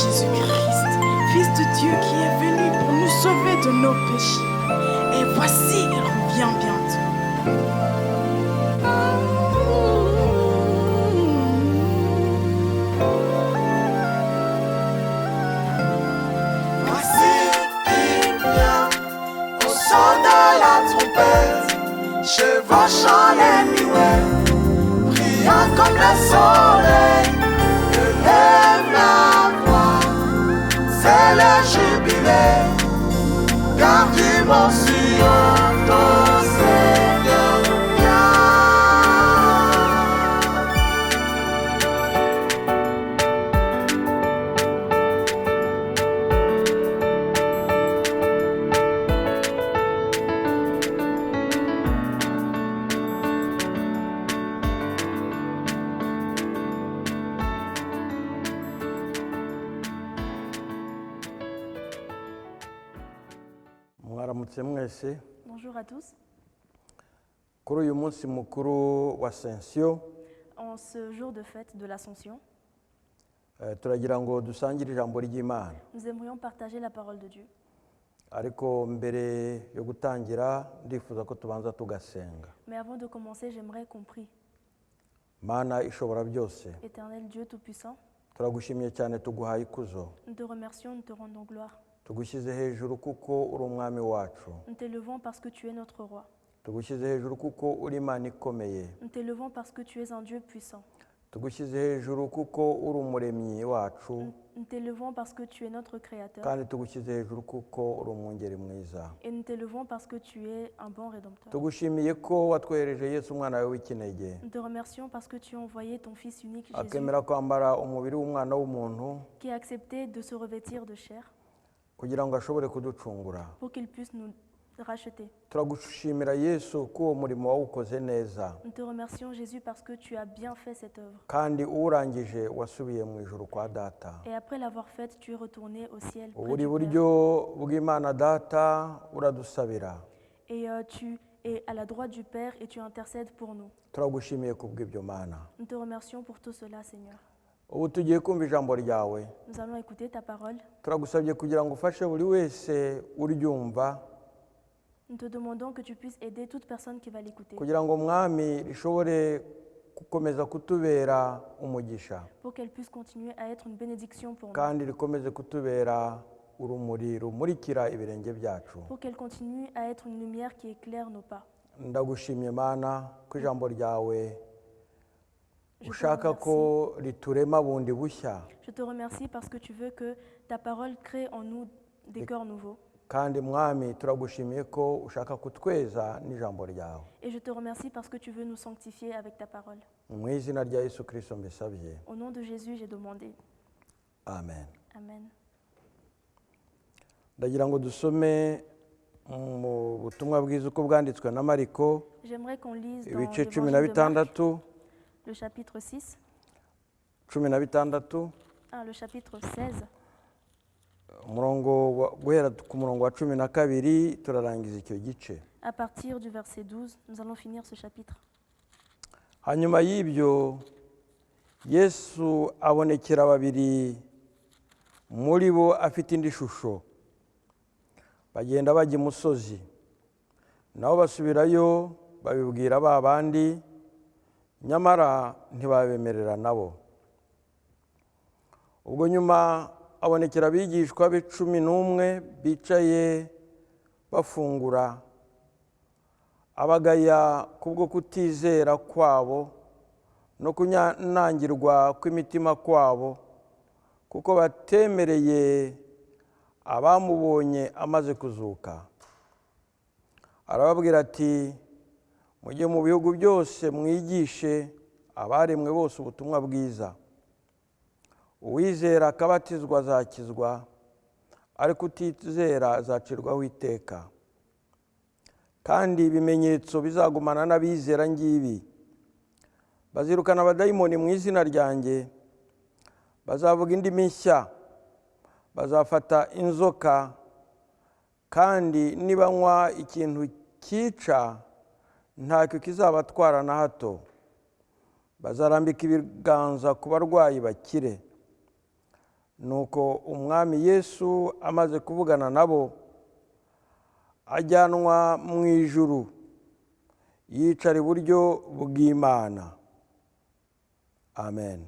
Jésus-Christ, Fils de Dieu qui est venu pour nous sauver de nos péchés. Et voici, il revient bientôt. Voici, il vient au son de la trompette, chevauchant les nuées, brillant comme le soleil, élève la voix, c'est le jubilé, car dimanche sur ton Seigneur vient. Mwaramutse mwese Bonjour à tous. kuri uyu munsi mukuru wa Ascension En ce jour de fête de l'Ascension, turagira ngo dusangire ijambo ry'Imana nous aimerions partager la parole de Dieu. ariko mbere yo gutangira ndifuza ko tubanza tugasenga. Mais avant de commencer, j'aimerais qu'on prie. Mana ishobora byose, Éternel Dieu Tout-Puissant, turagushimiye cyane, tuguhaye ikuzo, nous te remercions, nous te rendons gloire. tugushyize hejuru kuko uri umwami wacu, Nous t'élevons parce que tu es notre roi. tugushyize hejuru kuko uri Imana ikomeye, Nous t'élevons parce que tu es un Dieu puissant. tugushyize hejuru kuko uri umuremyi wacu, Nous t'élevons parce que tu es notre créateur. kandi tugushyize hejuru kuko uri umwungeri mwiza. Et nous t'élevons parce que tu es un bon rédempteur. Tugushimiye ko watwohereje Yesu umwana wawe w'ikinege, Nous te remercions parce que tu as envoyé ton Fils unique Jésus, akemera kwambara umubiri w'umwana w'umuntu qui a accepté de se revêtir de chair kugira ngo ashobore kuducungura. pour qu'il puisse nous racheter. Turagushimira Yesu ko uwo murimo wawukoze neza, Nous te remercions Jésus parce que tu as bien fait cette œuvre. kandi uwurangije wasubiye mu ijuru kwa data. Et après l'avoir faite, tu es retourné au ciel près Uburi du Père. buryo bw'Imana data uradusabira. Et tu es à la droite du Père et tu intercèdes pour nous. Turagushimiye kubw'ibyo Mana. Nous te remercions pour tout cela, Seigneur. Ubu tugiye kumva ijambo ryawe, Nous allons écouter ta parole. turagusabye kugira ngo ufashe buri wese uryumva, Nous te demandons que tu puisses aider toute personne qui va l'écouter, kugira ngo mwami rishobore gukomeza kutubera umugisha, pour qu'elle puisse continuer à être une bénédiction pour nous, kandi rikomeze kutubera urumuri rumurikira ibirenge byacu. pour qu'elle continue à être une lumière qui éclaire nos pas. Ndagushimye Mana ko ijambo ryawe Je te ushaka ko riturema bundi bushya, Je te remercie parce que tu veux que ta parole crée en nous des cœurs nouveaux. kandi mwami turagushimiye ko ushaka kutweza n'ijambo ryawe. Et je te remercie parce que tu veux nous sanctifier avec ta parole. Mu izina rya Yesu Kristo mbisabye, Au nom de Jésus, j'ai demandé. amen. Amen. Ndagira ngo dusome mu butumwa bwiza uko bwanditswe na Mariko, J'aimerais qu'on lise dans ibice l'Évangile 16, de Marc, le chapitre 6, 16, le chapitre 16, guhera ku murongo wa 12 turarangiza icyo gice. à partir du verset 12. Nous allons finir ce chapitre. Hanyuma y'ibyo Yesu abonekera babiri muri bo afite indi shusho, bagenda bajya imusozi, nabo basubirayo babibwira ba bandi, nyamara ntibabemerera nabo. Ubwo nyuma abonekera abigishwa be 11 bicaye bafungura, abagaya kubwo kutizera kwabo no kunangirwa kw'imitima kwabo, kuko batemereye abamubonye amaze kuzuka. Arababwira ati, mujye mu bihugu byose mwigishe abaremwe bose ubutumwa bwiza. Uwizera akabatizwa azakizwa, ariko utizera azacirwaho iteka. Kandi ibimenyetso bizagumana n'abizera ngibi: bazirukana abadayimoni mu izina ryanjye, bazavuga indimi nshya, bazafata inzoka, kandi nibanywa ikintu cyica ntacyo kizabatwara na hato. Bazarambika ibiganza ku barwayi bakire. nuko umwami yesu amaze kuvugana nabo ajyanwa mu ijuru yicara iburyo bw'Imana. Amen.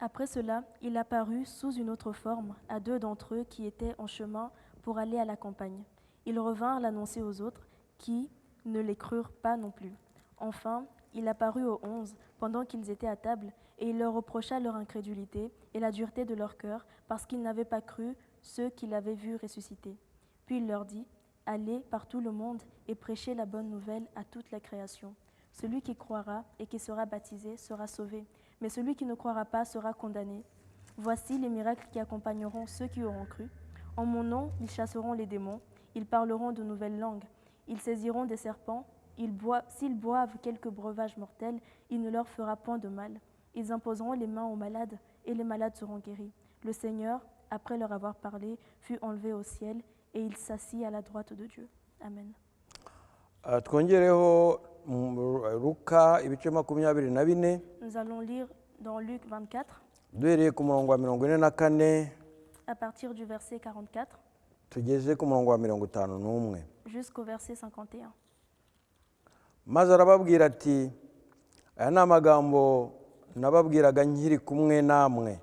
Après cela, il apparut sous une autre forme à 2 d'entre eux qui étaient en chemin pour aller à la campagne. Ils revinrent l'annoncer aux autres qui ne les crurent pas non plus. Enfin, il apparut aux 11 pendant qu'ils étaient à table et il leur reprocha leur incrédulité et la dureté de leur cœur parce qu'ils n'avaient pas cru ceux qu'il avait vus ressusciter. Puis il leur dit, « Allez par tout le monde et prêchez la bonne nouvelle à toute la création. Celui qui croira et qui sera baptisé sera sauvé, mais celui qui ne croira pas sera condamné. Voici les miracles qui accompagneront ceux qui auront cru. En mon nom, ils chasseront les démons, ils parleront de nouvelles langues, ils saisiront des serpents, s'ils boivent quelques breuvages mortels, il ne leur fera point de mal. Ils imposeront les mains aux malades et les malades seront guéris. Le Seigneur, après leur avoir parlé, fut enlevé au ciel et il s'assit à la droite de Dieu. Amen. Twongereho Luka ibice 24. Nous allons lire dans Luc 24, duhereye ku murongo wa 44 à partir du verset 44 tugeze ku murongo wa 51. jusqu'au verset 51. Maze arababwira ati, aya ni amagambo nababwiraga nkiri kumwe namwe,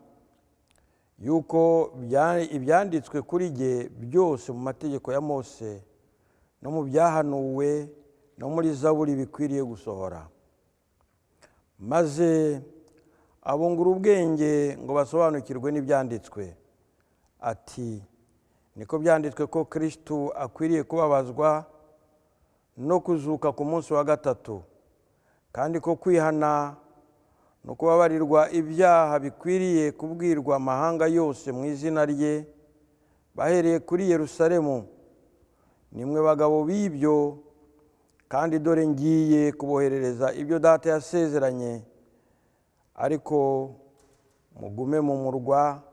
yuko ibyanditswe kuri jye byose mu mategeko ya Mose no mu byahanuwe no muri Zaburi bikwiriye gusohora. Maze abungura ubwenge ngo basobanukirwe n'ibyanditswe. Ati, niko byanditswe ko Kristo akwiriye kubabazwa no kuzuka ku munsi wa gatatu, kandi ko kwihana no kubabarirwa ibyaha bikwiriye kubwirwa amahanga yose mu izina rye, bahereye kuri Yerusalemu. Nimwe bagabo b'ibyo, kandi dore ngiye kuboherereza ibyo Data yasezeranye, ariko mugume mu murwa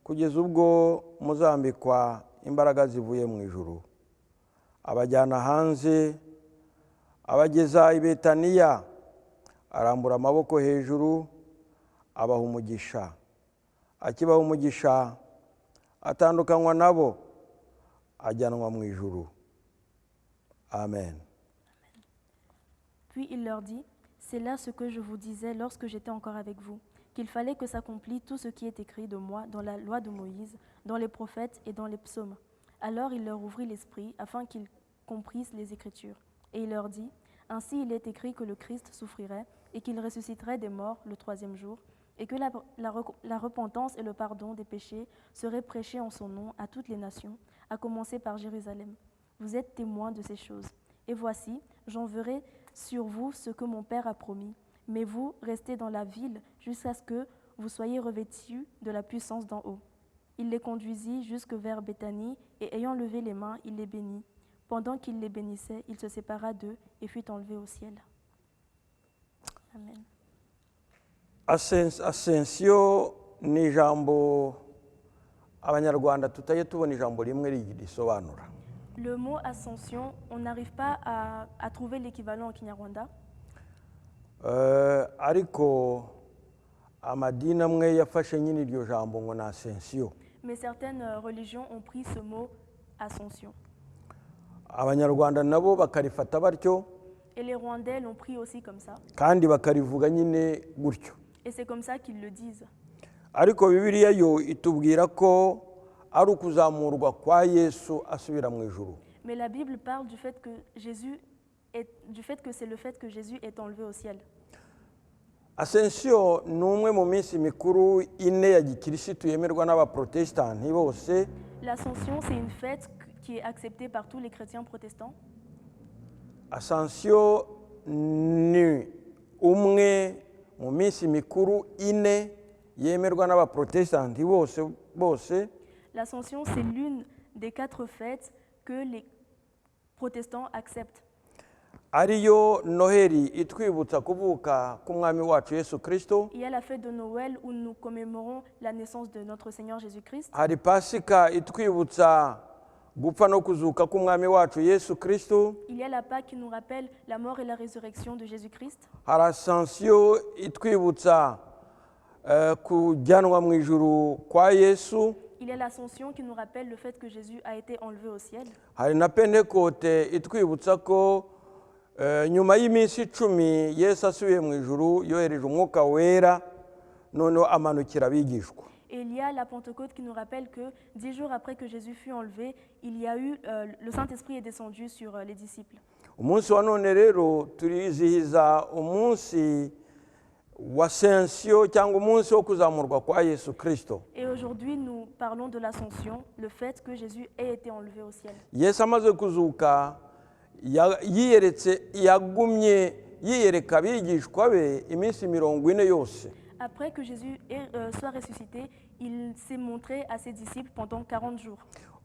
kugeza ubwo muzambikwa imbaraga zivuye mu ijuru. Abajyana hanze, abageza i Betaniya, arambura amaboko hejuru, abaha umugisha. Akibaha umugisha, atandukanywa nabo, ajyanwa mu ijuru. Amen. Puis il leur dit, « C'est là ce que je vous disais lorsque j'étais encore avec vous, qu'il fallait que s'accomplisse tout ce qui est écrit de moi dans la loi de Moïse, dans les prophètes et dans les psaumes. » Alors il leur ouvrit l'esprit afin qu'ils comprissent les Écritures. Et il leur dit, « Ainsi il est écrit que le Christ souffrirait et qu'il ressusciterait des morts le 3e jour, et que la repentance et le pardon des péchés seraient prêchés en son nom à toutes les nations, à commencer par Jérusalem. Vous êtes témoins de ces choses. Et voici, j'enverrai sur vous ce que mon Père a promis, mais vous restez dans la ville jusqu'à ce que vous soyez revêtus de la puissance d'en haut. » Il les conduisit jusque vers Béthanie, et ayant levé les mains, il les bénit. Pendant qu'il les bénissait, il se sépara d'eux et fut enlevé au ciel. Amen. Ascension ni ijambo abanyarwanda tutaye tubona ijambo rimwe risobanura. Le mot ascension, on n'arrive pas à trouver l'équivalent en Kinyarwanda. Ariko amadini amwe yafashe nyine iryo jambo ngo na ascension. Mais certaines religions ont pris ce mot ascension. Abanyarwanda nabo bakarifata batyo. Et les Rwandais l'ont pris aussi comme ça. Kandi bakarivuga nyine gutyo. Et c'est comme ça qu'ils le disent. Ariko Bibiliya yo itubwira ko ari ukuzamurwa kwa Yesu asubira mu ijuru. Mais la Bible parle du fait que c'est le fait que Jésus est enlevé au ciel. Ascension ni umwe mu minsi mikuru ine ya gikirisitu yemerwa n'abaprotestanti bose. L'Ascension, c'est une fête qui est acceptée par tous les chrétiens protestants. Ascension ni umwe mu minsi mikuru ine yemerwa n'abaprotestanti bose. L'Ascension, c'est l'une des 4 fêtes que les protestants acceptent. Ariyo Noheli itwibutsa kuvuka k'umwami wacu Yesu Kristo. Il y a la fête de Noël où nous commémorons la naissance de notre Seigneur Jésus-Christ. Hari Pasika itwibutsa gupfa no kuzuka k'umwami wacu Yesu Kristo. Il y a la Pâque qui nous rappelle la mort et la résurrection de Jésus-Christ. Hari Ascension itwibutsa kujyanwa mu ijuru kwa Yesu, Il y a l'ascension qui nous rappelle le fait que Jésus a été enlevé au ciel. hari na Pentekote itwibutsa ko nyuma y'iminsi 10 Yesu asubiye mu ijuru yohereje umwuka wera noneho amanukira abigishwa. Et il y a la Pentecôte qui nous rappelle que 10 jours après que Jésus fut enlevé, il y a eu le Saint-Esprit est descendu sur les disciples. Umunsi wa none rero turizihiza umunsi wa Ascension cyangwa umunsi wo kuzamurwa kwa Yesu Kristo. Et aujourd'hui, nous parlons de l'ascension, le fait que Jésus ait été enlevé au ciel. Yesu amaze kuzuka yagumye yiyereka abigishwa be iminsi 40 yose. Après que Jésus soit ressuscité, il s'est montré à ses disciples pendant 40 jours.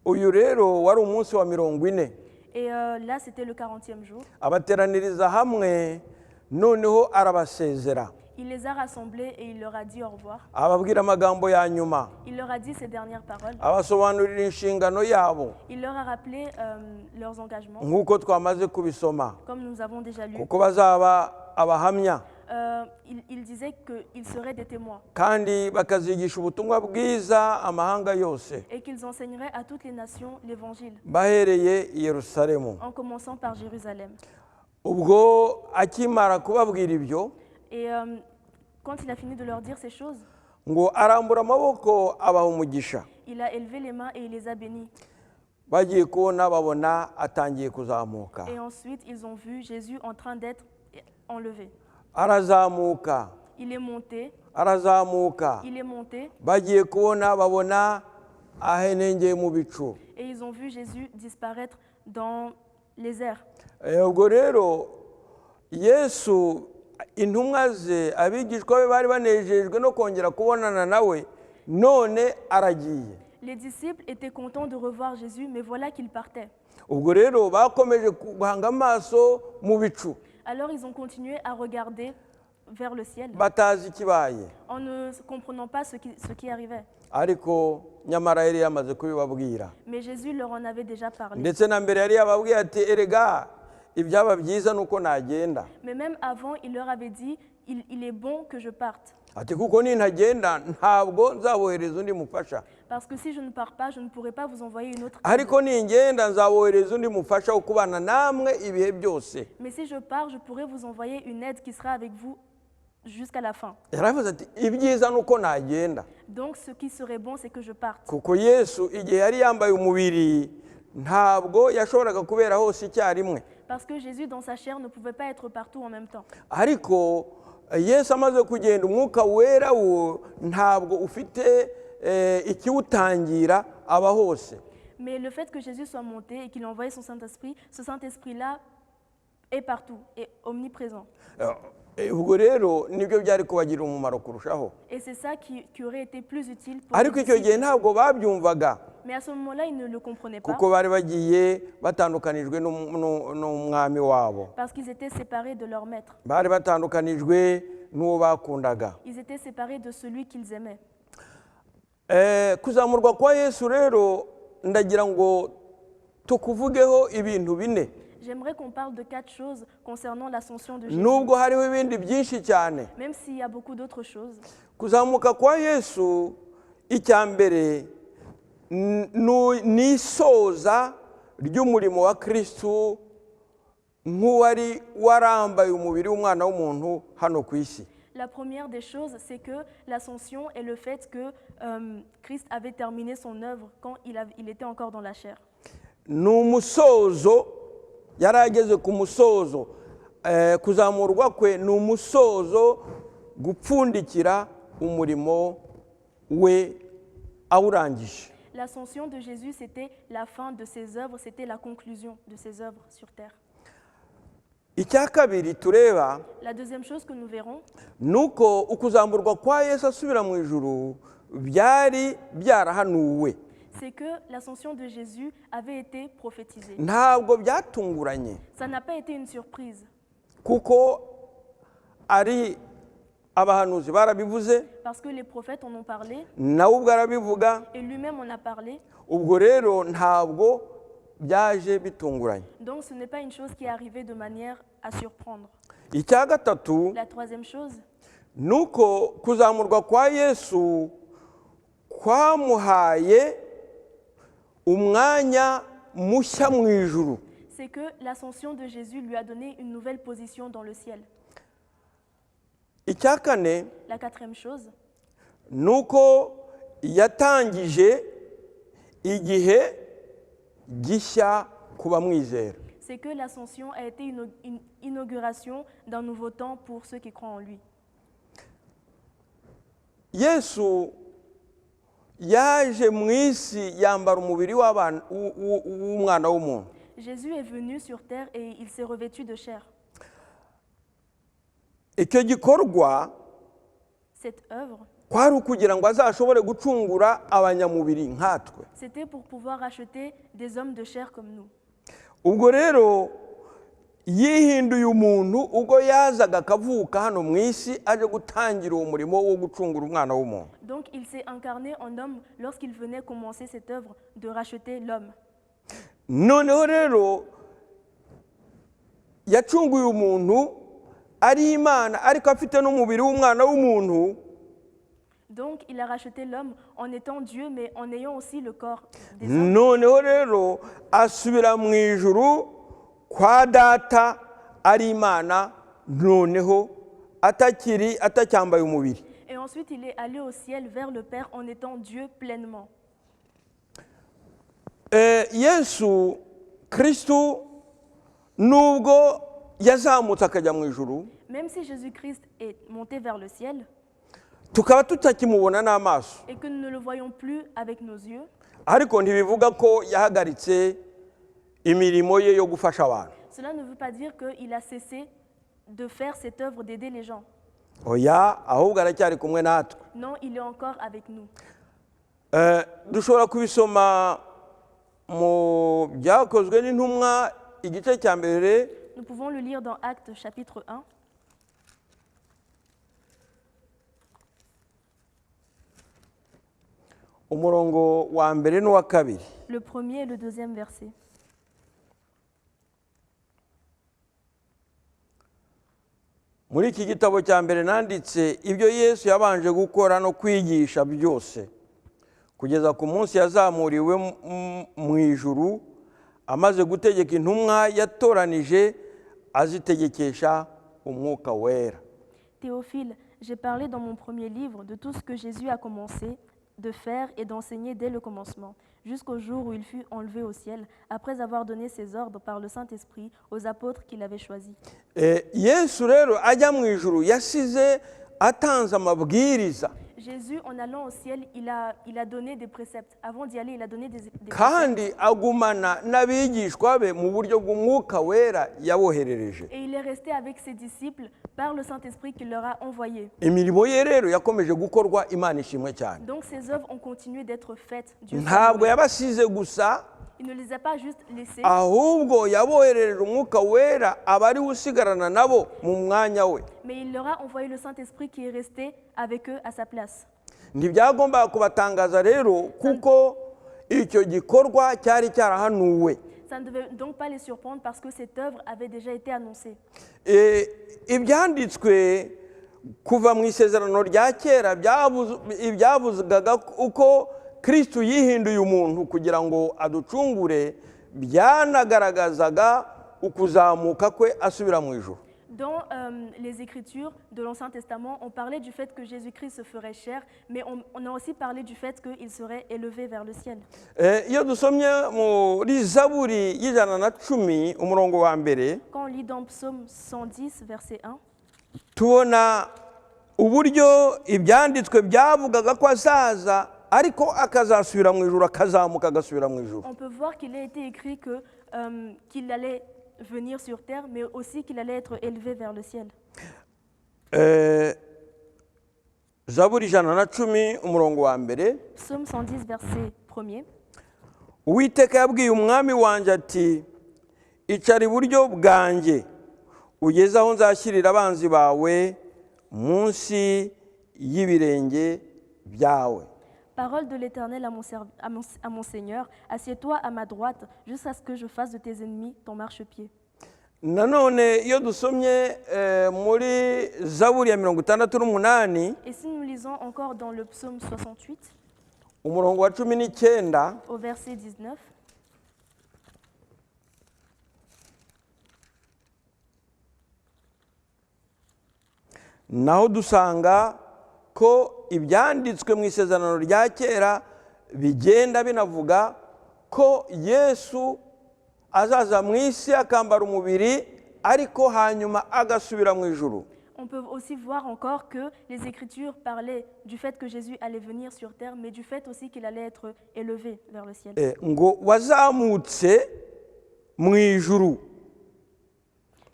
Uyu rero wari umunsi wa 40. Et là, c'était le 40e jour. Abateraniriza hamwe noneho arabasezera. Il les a rassemblés et il leur a dit au revoir. Ababwira amagambo ya nyuma. Il leur a dit ses dernières paroles. Abasobanurira inshingano yabo. Il leur a rappelé leurs engagements, Nkuko twamaze kubisoma. comme nous avons déjà lu. Kuko bazaba abahamya. Il disait qu'ils seraient des témoins Kandi bakazigisha ubutumwa bwiza amahanga yose. et qu'ils enseigneraient à toutes les nations l'évangile, Bahereye i Yerusalemu. en commençant par Jérusalem. Ubwo akimara kubabwira ibyo, Et quand il a fini de leur dire ces choses, ngo arambura amaboko abaha umugisha. il a élevé les mains et il les a bénis. Bagiye kubona babona atangiye kuzamuka. Et ensuite, ils ont vu Jésus en train d'être enlevé. Arazamuka. Il est monté, Arazamuka. il est monté, Bagiye kubona babona ahenengeye mu bicu. et ils ont vu Jésus disparaître dans les airs. Ubwo rero Yesu intumwa ze abigishwa be bari banejejwe no kongera kubonana nawe, none aragiye. Les disciples étaient contents de revoir Jésus, mais voilà qu'il partait. Ubwo rero bakomeje guhanga amaso mu bicu, Alors ils ont continué à regarder vers le ciel, batazi ikibaye. en ne comprenant pas ce qui arrivait. Ariko nyamara yari yamaze kubibabwira. Mais Jésus leur en avait déjà parlé. Ndetse na mbere yari yababwiye ati erega ibyaba byiza nuko nagenda. Mais même avant, il leur avait dit, il est bon que je parte. Ati kuko nintagenda ntabwo nzabohereza undi mufasha. Parce que si je ne pars pas, je ne pourrai pas vous envoyer une autre Ariko aide. ningenda nzabohereza undi mufasha wo kubana namwe ibihe byose. Mais si je pars, je pourrai vous envoyer une aide qui sera avec vous jusqu'à la fin. Yaravuze ati ibyiza nuko nagenda. Donc ce qui serait bon, c'est que je parte. Kuko Yesu igihe yari yambaye umubiri ntabwo yashoboraga kubera hose icyarimwe. Parce que Jésus, dans sa chair, ne pouvait pas être partout en même temps. Ariko Yesu amaze kugenda umwuka wera wo ntabwo ufite ikiwutangira aba hose. Mais le fait que Jésus soit monté et qu'il a envoyé son Saint-Esprit, ce Saint-Esprit-là est partout, est omniprésent. Ubwo rero nibyo byari kubagira umumaro kurushaho. Et c'est ça qui aurait été plus utile pour Ariko les icyo gihe disciples. ntabwo babyumvaga. Mais à ce moment-là, ils ne le comprenaient pas Kuko bari bagiye batandukanijwe n'umwami wabo. parce qu'ils étaient séparés de leur maître. Bari batandukanijwe n'uwo bakundaga. Ils étaient séparés de celui qu'ils aimaient. Kuzamurwa kwa Yesu rero ndagira ngo tukuvugeho ibintu bine. J'aimerais qu'on parle de 4 choses concernant l'ascension de Jésus. Nubwo hariho ibindi byinshi cyane. Même s'il y a beaucoup d'autres choses. Kuzamuka kwa Yesu icya mbere ni isoza ry'umurimo wa Kristo nk'uwari warambaye umubiri w'umwana w'umuntu hano ku isi. La première des choses, c'est que l'ascension est le fait que Christ avait terminé son œuvre quand il était encore dans la chair. Ni umusozo, yari ageze ku musozo. Kuzamurwa kwe ni umusozo gupfundikira umurimo we awurangije. L'ascension de Jésus, c'était la fin de ses œuvres, c'était la conclusion de ses œuvres sur terre. Icya kabiri tureba La deuxième chose que nous verrons, nuko ukuzamurwa kwa Yesu asubira mu ijuru byari byarahanuwe. c'est que l'ascension de Jésus avait été prophétisée. Ntabwo byatunguranye Ça n'a pas été une surprise, kuko ari abahanuzi barabivuze, parce que les prophètes en ont parlé, nawe ubwo arabivuga. et lui-même en a parlé. Ubwo rero ntabwo byaje bitunguranye. Donc ce n'est pas une chose qui est arrivée de manière à surprendre. Icya gatatu La troisième chose, nuko kuzamurwa kwa Yesu kwamuhaye umwanya mushya mu ijuru. C'est que l'ascension de Jésus lui a donné une nouvelle position dans le ciel. Icya kane La quatrième chose, nuko yatangije igihe gishya ku bamwizera. c'est que l'ascension a été une inauguration d'un nouveau temps pour ceux qui croient en lui. Yesu yaje mu isi yambara umubiri w'umwana w'umuntu. Jésus est venu sur terre et il s'est revêtu de chair. Icyo gikorwa Cette œuvre, kwari ukugira ngo azashobore gucungura abanyamubiri nkatwe. c'était pour pouvoir racheter des hommes de chair comme nous. Ubwo rero yihinduye umuntu ubwo yazaga akavuka hano mu isi aje gutangira uwo murimo wo gucungura umwana w'umuntu. Donc il s'est incarné en homme lorsqu'il venait commencer cette œuvre de racheter l'homme. Noneho rero yacunguye umuntu ari Imana ariko afite n'umubiri w'umwana w'umuntu. Donc il a racheté l'homme en étant Dieu mais en ayant aussi le corps des hommes. Noneho rero asubira mu ijuru kwa data ari Imana, noneho atacyambaye umubiri. Et ensuite il est allé au ciel vers le Père en étant Dieu pleinement. Yesu Kristo nubwo yazamutse akajya mu ijuru, Même si Jésus-Christ est monté vers le ciel tukaba tutakimubona n'amaso, et que nous ne le voyons plus avec nos yeux, ariko ntibivuga ko yahagaritse imirimo ye yo gufasha abantu. cela ne veut pas dire qu'il a cessé de faire cette œuvre d'aider les gens. Oya, ahubwo aracyari kumwe natwe. Non, il est encore avec nous. Dushobora kubisoma mu byakozwe n'intumwa igice cya mbere, Nous pouvons le lire dans Actes chapitre 1. umurongo wa mbere n'uwa kabiri. Le premier et le deuxième verset. Muri iki gitabo cya mbere nanditse ibyo Yesu yabanje gukora no kwigisha byose kugeza ku munsi yazamuriwe mu ijuru, amaze gutegeka intumwa yatoranije azitegekesha umwuka wera. Théophile, j'ai parlé dans mon premier livre de tout ce que Jésus a commencé de faire et d'enseigner dès le commencement, jusqu'au jour où il fut enlevé au ciel, après avoir donné ses ordres par le Saint-Esprit aux apôtres qu'il avait choisis. Yesu rero ajya mu ijuru yasize atanze amabwiriza. Jésus, en allant au ciel, il a donné des préceptes. Avant d'y aller, il a donné des préceptes. Kandi agumana n'abigishwa be mu buryo bw'umwuka wera yaboherereje. Et il est resté avec ses disciples par le Saint-Esprit qu'il leur a envoyé. Imirimo ye rero yakomeje gukorwa, Imana ishimwe cyane. Donc ces œuvres ont continué d'être faites. Dieu soit Ntabwo loué. yabasize gusa, Il ne les a pas juste laissés, ahubwo yaboherereje umwuka wera abari usigarana nabo mu mwanya we. mais il leur a envoyé le Saint-Esprit qui est resté avec eux à sa place. Ntibyagombaga kubatangaza rero kuko icyo gikorwa cyari cyarahanuwe. Ça ne devait donc pas les surprendre parce que cette œuvre avait déjà été annoncée. Ibyanditswe kuva mu isezerano rya kera ibyavugaga uko Kristo yihinduye umuntu kugira ngo aducungure, byanagaragazaga ukuzamuka kwe asubira mu ijuru. Dans les Écritures de l'Ancien Testament, on parlait du fait que Jésus-Christ se ferait chair, mais on a aussi parlé du fait qu'il serait élevé vers le ciel. Iyo dusomye muri Zaburi y'ijana na cumi umurongo wa mbere, Quand on lit dans Psaume 110, verset 1, tubona uburyo ibyanditswe byavugaga ko azaza ariko akazasubira mu ijuru, akazamuka agasubira mu ijuru. on peut voir qu'il a été écrit qu'il allait venir sur terre, mais aussi qu'il allait être élevé vers le ciel. Zaburi ijana na cumi umurongo wa mbere, Psaume 110, verset 1er. Uwiteka yabwiye umwami wanjye ati, icara iburyo bwanjye ugeze aho nzashyirira abanzi bawe munsi y'ibirenge byawe. Parole de l'Éternel à mon Seigneur, assieds-toi à ma droite jusqu'à ce que je fasse de tes ennemis ton marchepied. nanone iyo dusomye muri zaburi ya 68 Et si nous lisons encore dans le psaume 68, umurongo wa 19, au verset 19, naho dusanga ko ibyanditswe mu isezerano rya kera bigenda binavuga ko Yesu azaza mu isi akambara umubiri ariko hanyuma agasubira mu ijuru. on peut aussi voir encore que les Écritures parlaient du fait que Jésus allait venir sur terre, mais du fait aussi qu'il allait être élevé vers le ciel. Ngo wazamutse mu ijuru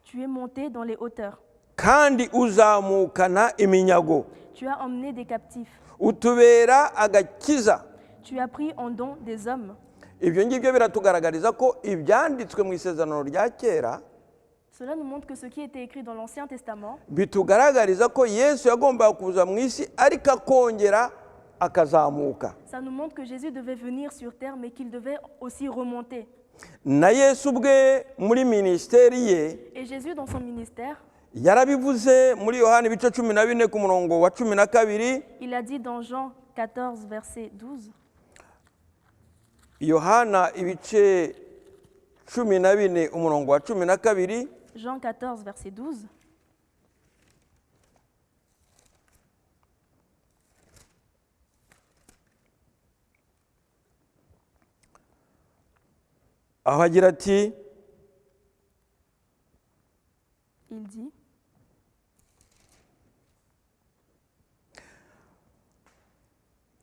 Tu es monté dans les hauteurs. kandi uzamukana iminyago, Tu as emmené des captifs. utubera agakiza. Tu as pris en don des hommes. Ibyo ngibyo biratugaragariza ko ibyanditswe mu isezerano rya kera Cela nous montre que ce qui était écrit dans l'Ancien Testament bitugaragariza ko Yesu yagombaga kuza mu isi ariko akongera akazamuka. ça nous montre que Jésus devait venir sur terre, mais qu'il devait aussi remonter. Na Yesu ubwe muri ministeri ye Et Jésus, dans son ministère, yarabivuze muri Yohana ibice 14 ku murongo wa 12. il a dit dans Jean 14, verset 12, Yohana ibice 14 umurongo wa 12, Jean 14, verset 12, aho agira ati il dit,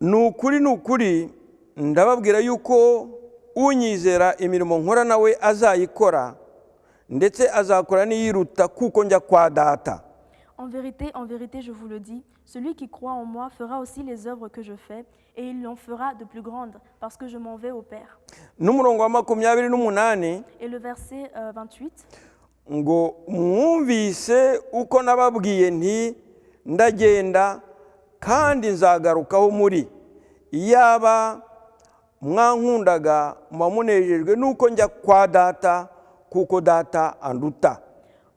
nukuri ndababwira yuko unyizera imirimo nkora nawe azayikora ndetse azakora n'iyiruta kuko njya kwa data. en vérité, je vous le dis, celui qui croit en moi fera aussi les œuvres que je fais, et il en fera de plus grandes, parce que je m'en vais au Père. N'umurongo wa 28, Et le verset 28, ngo mwumvise uko nababwiye nti ndagenda kandi nzagarukaho muri, iyaba mwankundaga muba munejejwe nuko njya kwa data kuko data anduta.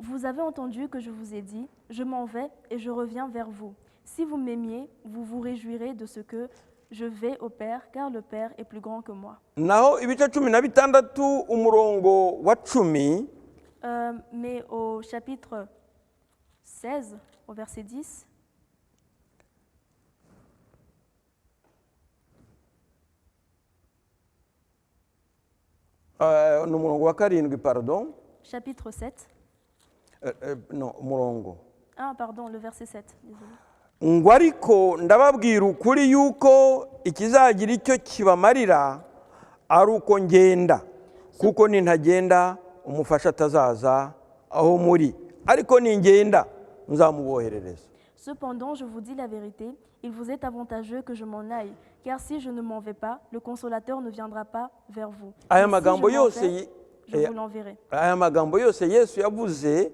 vous avez entendu que je vous ai dit, je m'en vais et je reviens vers vous. Si vous m'aimiez, vous vous réjouirez de ce que je vais au Père, car le Père est plus grand que moi. Naho ibice 16 umurongo wa 10, Mais au chapitre 16, au verset 10, n'umurongo wa 7, pardon, chapitre 7, no umurongo pardon, le verset 7, désolé. ngo ariko ndababwira ukuri yuko ikizagira icyo kibamarira ari uko ngenda, kuko nintagenda umufasha atazaza aho muri, ariko ningenda nzamuboherereza. Cependant, je vous dis la vérité, il vous est avantageux que je m'en aille, car si je ne m'en vais pas, le consolateur ne viendra pas vers vous. Aya Mais si magambo je m'en yose vais, je vous l'enverrai. aya magambo yose Yesu yavuze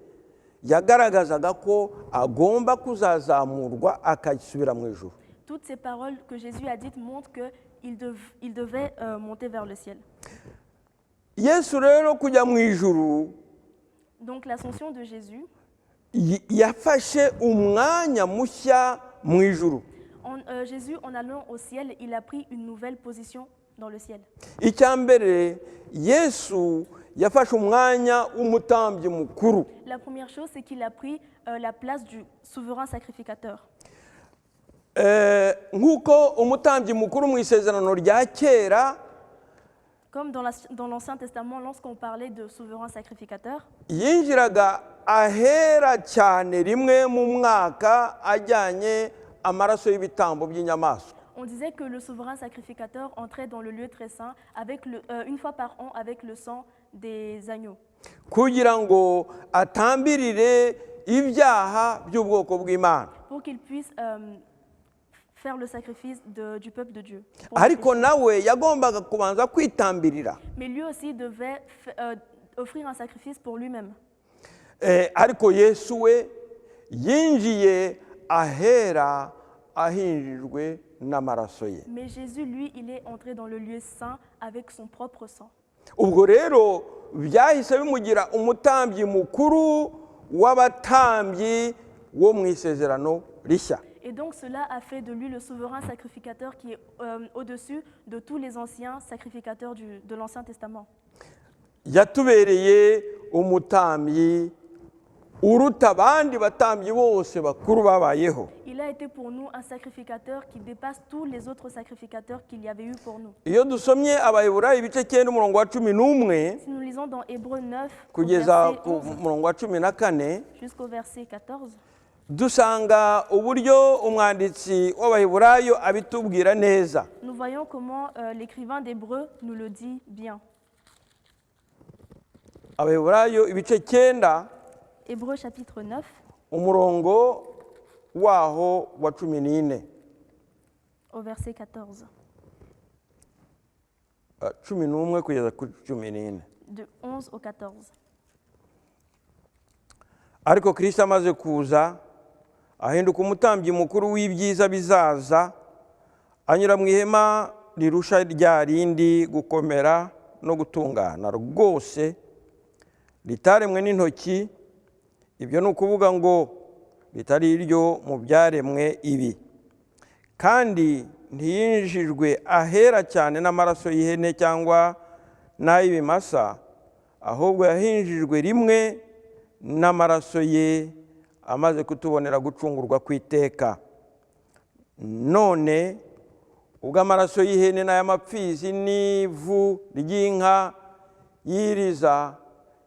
yagaragazaga ko agomba kuzazamurwa akasubira mu ijuru. Toutes ces paroles que Jésus a dites montrent qu'il devait monter vers le ciel. Yesu rero kujya mu ijuru Donc l'ascension de Jésus, yafashe umwanya mushya mu ijuru. Jésus, en allant au ciel, il a pris une nouvelle position dans le ciel. Icya mbere Yesu yafashe umwanya w'umutambyi mukuru. La première chose, c'est qu'il a pris la place du souverain sacrificateur. Nk'uko umutambyi mukuru mu isezerano rya kera Comme dans l'Ancien Testament, lorsqu'on parlait de souverain sacrificateur, yinjiraga ahera cyane rimwe mu mwaka ajyanye amaraso y'ibitambo by'inyamaswa. on disait que le souverain sacrificateur entrait dans le lieu très saint une fois par an avec le sang des agneaux, kugira ngo atambirire ibyaha by'ubwoko bw'Imana. pour qu'il puisse faire le sacrifice du peuple de Dieu. Ariko nawe yagombaga kubanza kwitambirira. Mais lui aussi devait offrir un sacrifice pour lui-même. Ariko Yesu we yinjiye ahera ahinjijwe n'amaraso ye. Mais Jésus, lui, il est entré dans le lieu saint avec son propre sang. ubwo rero byahise bimugira umutambyi mukuru w'abatambyi wo mu isezerano rishya. Et donc cela a fait de lui le souverain sacrificateur qui est au-dessus de tous les anciens sacrificateurs de l'Ancien Testament. Yatubereye umutambyi uruta abandi batambyi bose bakuru babayeho. Il a été pour nous un sacrificateur qui dépasse tous les autres sacrificateurs qu'il y avait eu pour nous. Iyo dusomye Abaheburayo ibice 9 umurongo wa 11 Si nous lisons dans Hébreux 9, au kugeza verset ku 11 murongo wa 14, jusqu'au verset 14, dusanga uburyo umwanditsi w'Abaheburayo abitubwira neza. nous voyons comment l'écrivain d'Hébreux nous le dit bien. Abaheburayo ibice 9 Hébreux chapitre 9, umurongo waho wa 14. au verset 14, 11 kugeza kuri 14. de 11 au 14. Ariko Kristo amaze kuza ahinduka umutambyi mukuru w'ibyiza bizaza, anyura mu ihema rirusha rya rindi gukomera no gutungana rwose, ritaremwe n'intoki. Ibyo ni ukuvuga ngo ritari iryo mu byaremwe ibi, kandi ntiyinjijwe ahera cyane n'amaraso y'ihene cyangwa n'ay'ibimasa, ahubwo yahinjijwe rimwe n'amaraso ye, amaze kutubonera gucungurwa kw'iteka. None ubwo amaraso y'ihene n'ay'amapfizi n'ivu ry'inka yiriza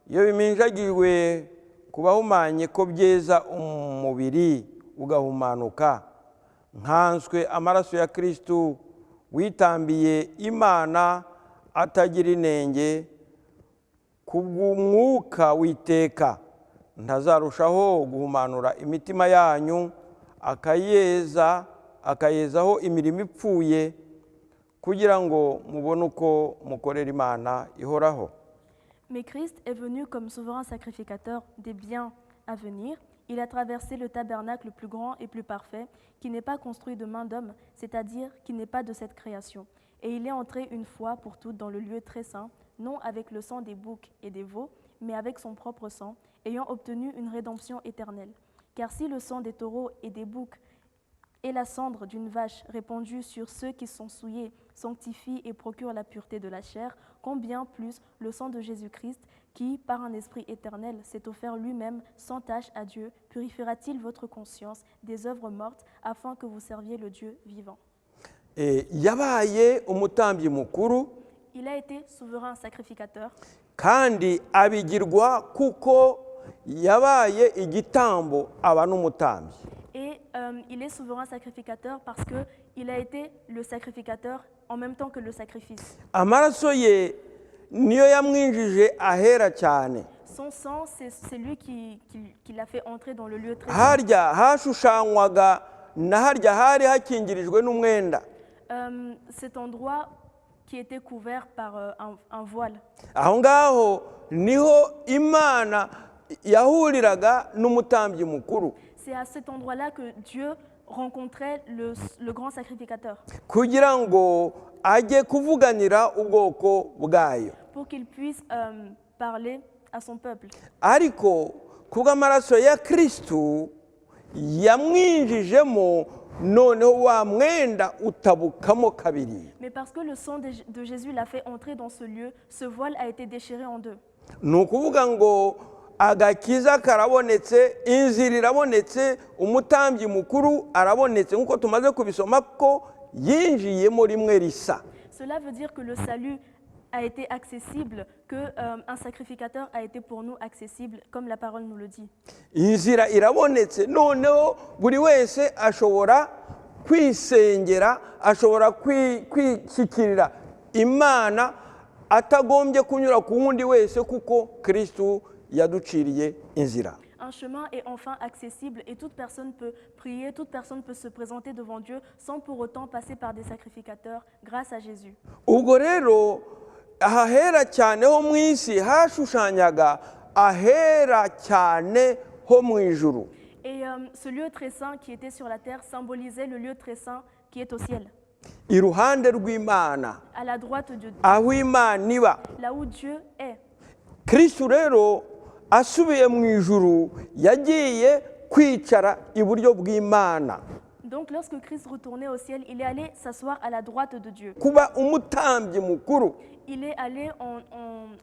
iyo biminjagijwe ku bahumanye ko byeza umubiri ugahumanuka, nkanswe amaraso ya Kristo witambiye Imana atagira inenge kubw'umwuka w'iteka, ntazarushaho guhumanura imitima yanyu akayezaho imirimo ipfuye, kugira ngo mubone uko mukorera Imana ihoraho. Mais Christ est venu comme souverain sacrificateur des biens à venir. Il a traversé le tabernacle le plus grand et plus parfait, qui n'est pas construit de main d'homme, c'est-à-dire qui n'est pas de cette création. Et il est entré une fois pour toutes dans le lieu très saint, non avec le sang des boucs et des veaux, mais avec son propre sang, ayant obtenu une rédemption éternelle. Car si le sang des taureaux et des boucs et la cendre d'une vache répandue sur ceux qui sont souillés sanctifie et procure la pureté de la chair, combien plus le sang de Jésus-Christ, qui, par un esprit éternel, s'est offert lui-même sans tache à Dieu, purifiera-t-il votre conscience des œuvres mortes, afin que vous serviez le Dieu vivant. Yabaye umutambyi mukuru, Il a été souverain sacrificateur, kandi abigirwa kuko yabaye igitambo aba n'umutambyi. et il est souverain sacrificateur parce qu'il a été le sacrificateur en même temps que le sacrifice. Amaraso ye niyo yamwinjije ahera cyane. Son sang, c'est lui qui l'a fait entrer dans le lieu très saint. Harya hashushanywaga na harya hari hakingirijwe n'umwenda. Cet endroit qui était couvert par un voile. Aho ngaho niho Imana yahuriraga n'umutambyi mukuru, C'est à cet endroit-là que Dieu rencontrait le grand sacrificateur kugira ngo ajye kuvuganira ubwoko bwayo. pour qu'il puisse parler à son peuple. Ariko kubw'amaraso ya Kristo yamwinjijemo, noneho wa mwenda utabukamo kabiri. Mais parce que le sang de Jésus l'a fait entrer dans ce lieu, ce voile a été déchiré en deux. Ni ukuvuga ngo agakiza karabonetse, inzira irabonetse, umutambyi mukuru arabonetse, nk'uko tumaze kubisoma ko yinjiyemo rimwe risa. Cela veut dire que le salut a été accessible, qu'un sacrificateur a été pour nous accessible, comme la parole nous le dit. Inzira irabonetse, noneho buri wese ashobora kwisengera, ashobora kwishyikirira Imana atagombye kunyura ku wundi wese, kuko Kristo yaduciriye inzira. Un chemin est enfin accessible et toute personne peut prier, toute personne peut se présenter devant Dieu sans pour autant passer par des sacrificateurs grâce à Jésus. Ubwo rero ahahera cyane ho mu isi hashushanyaga ahera cyane ho mu ijuru. Et ce lieu très saint qui était sur la terre symbolisait le lieu très saint qui est au ciel. iruhande rw'Imana, à la droite de Dieu, aho Imana iba. là où Dieu est. Kristo rero asubiye mu ijuru yagiye kwicara iburyo bw'Imana, Donc lorsque Christ retournait au ciel, il est allé s'asseoir à la droite de Dieu. kuba umutambyi mukuru. Il est allé